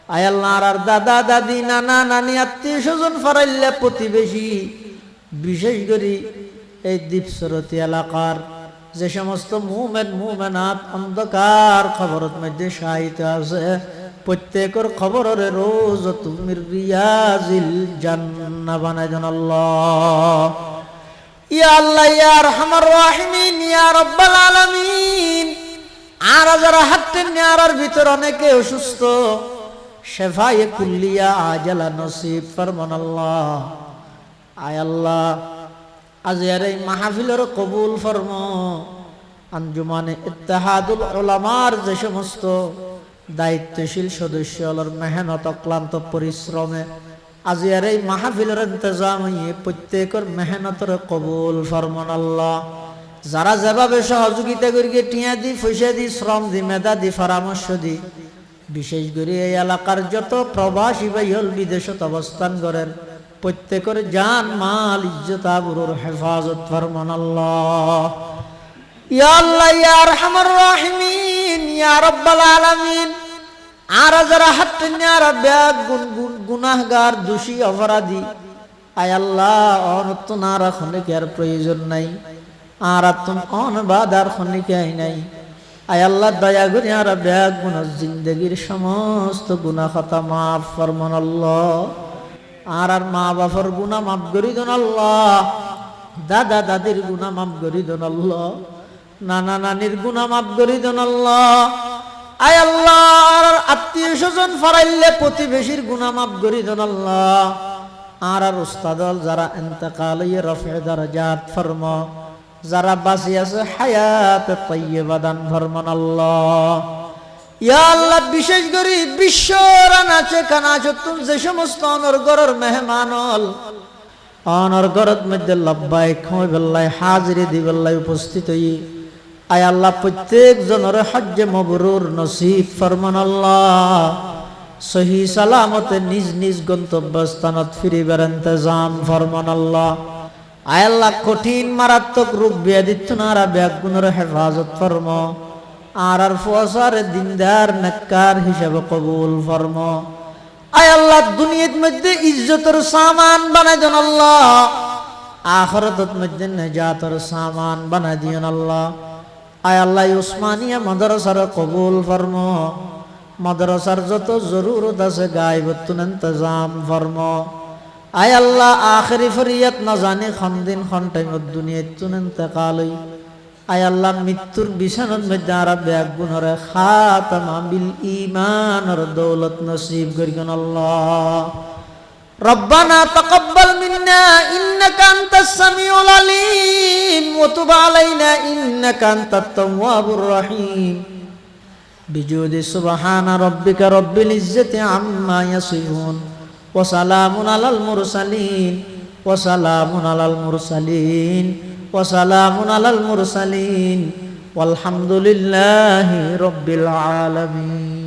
আয় আল্লাহ আর দাদা দাদি নানা নানি আত্মীয় স্বজন ফরাইল্লা প্রতিবেশী বিশেষ করে এই দ্বীপসরতি এলাকার যে সমস্ত মুমিন মুমিনাত অন্ধকার কবরের মধ্যে শায়িত আছে প্রত্যেকের খবরের রওজাতুম মির রিয়াজিল জান্নাহ বানাই দেন আল্লাহ ইয়া আল্লাহ ইয়া আরহামার রাহিমিন ইয়া রাব্বাল আলামিন আর যারা হাতের নিয়ারার ভিতর অনেকে অসুস্থ শিফায়ে কুল্লিয়া আজালা নসিব ফরমান আল্লাহ আয় আল্লাহ আজকের এই মাহফিলের কবুল ফরমা আঞ্জুমানে ইত্তেহাদুল উলামার যে সমস্ত দায়িত্বশীল সদস্যদের মেহনত অক্লান্ত পরিশ্রমে আজকের এই মাহফিলের ইন্তজাম হয়ে প্রত্যেকের মেহনতের কবুল ফরমান আল্লাহ যারা যেভাবে সহযোগিতা করিয়ে টিয়া দি পয়সা দি শ্রম দি মেধা দি পরামর্শ দি বিশেষ করে এই এলাকার যত প্রবাসী ভাই হল বিদেশত অবস্থান করেন প্রত্যেকের জান মাল ইজ্জত আবরুর হেফাজত ফরমান আল্লাহ ইয়া আল্লাহ ইয়া আরহামার রাহিমিন ইয়া রাব্বাল আলামিন আর যারা হাত নিয়ার ব্যাগ গুনাহগার দোষী অপরাধী আয় আল্লাহ অনত না রাখনে কি আর প্রয়োজন নাই আর তুম অন বাদার খনিকে নাই আয় আল্লাহ দয়া করে আর ব্যাগ গুনাহ জিন্দেগীর সমস্ত গুনাহ খাতা মাফ ফরমান আল্লাহ আর মা বাবার গুনাহ মাফ করি দেন আল্লাহ দাদা দাদির গুনাহ মাফ করি দেন আল্লাহ নানা নানির গুনাহ মাফ করি দেন আল্লাহ আয় আল্লাহ আত্মীয় স্বজন ফরাইলে প্রতিবেশীর গুনাহ মাফ করি দেন আল্লাহ আর উস্তাদল যারা ইন্তেকাল হয়ে রফে দরজাত ফরমা যারা বাঁচি আছে হায়াত তাইয়্যিবা দান ফরমান আল্লাহ ইয়া আল্লাহ বিশেষ করে বিশ্বর নাচে কানাচে তুমি যে সমস্ত অনর্গরের মেহমান হল অনর্গরত মধ্যে লব্বাইক খাওয়াই বেল্লাই হাজিরি দি বেল্লাই উপস্থিত হই আয় আল্লাহ প্রত্যেক জনের হজ্জে মাবরুর নসিব ফরমান আল্লাহ সহি সালামতে নিজ নিজ গন্তব্যস্থানত ফিরিবার ইন্তজাম ফরমান আল্লাহ আয় আল্লাহ কঠিন মারাত্মক রোগ ব্যাধিত্ব নারা ব্যাগুনের হেফাজত ফরমা আর ফুয়াসার দিনদার নেককার হিসাবে কবুল ফরমা আয় আল্লাহ দুনিয়ার মধ্যে ইজ্জতের সামান বানাই দেন আল্লাহ আখিরাতের মধ্যে নাজাতের সামান বানাই দিন আল্লাহ আয় আল্লাহ উসমানিয়া মাদ্রাসার কবুল ফরমা মাদ্রাসার যত জরুরত আছে গায়বতুন ইন্তজাম ফরমা আয় আল্লাহ আখেরি ফরিয়াত না জানি খন দিন খন টাইমত দুনিয়াত তুন ইন্তেকাল হই আয় আল্লাহ মৃত্যুর বিছানার মধ্যে আর ব্যাগ গুণরে খাতামা বিল ঈমানের দৌলত নসিব করিন আল্লাহ। ربنا تقبل منا إنك أنت السميع العليم وتب علينا إنك أنت التواب الرحيم بجود سبحان ربك رب العزة عما يصفون وسلام على المرسلين وسلام على المرسلين وسلام على المرسلين والحمد لله رب العالمين.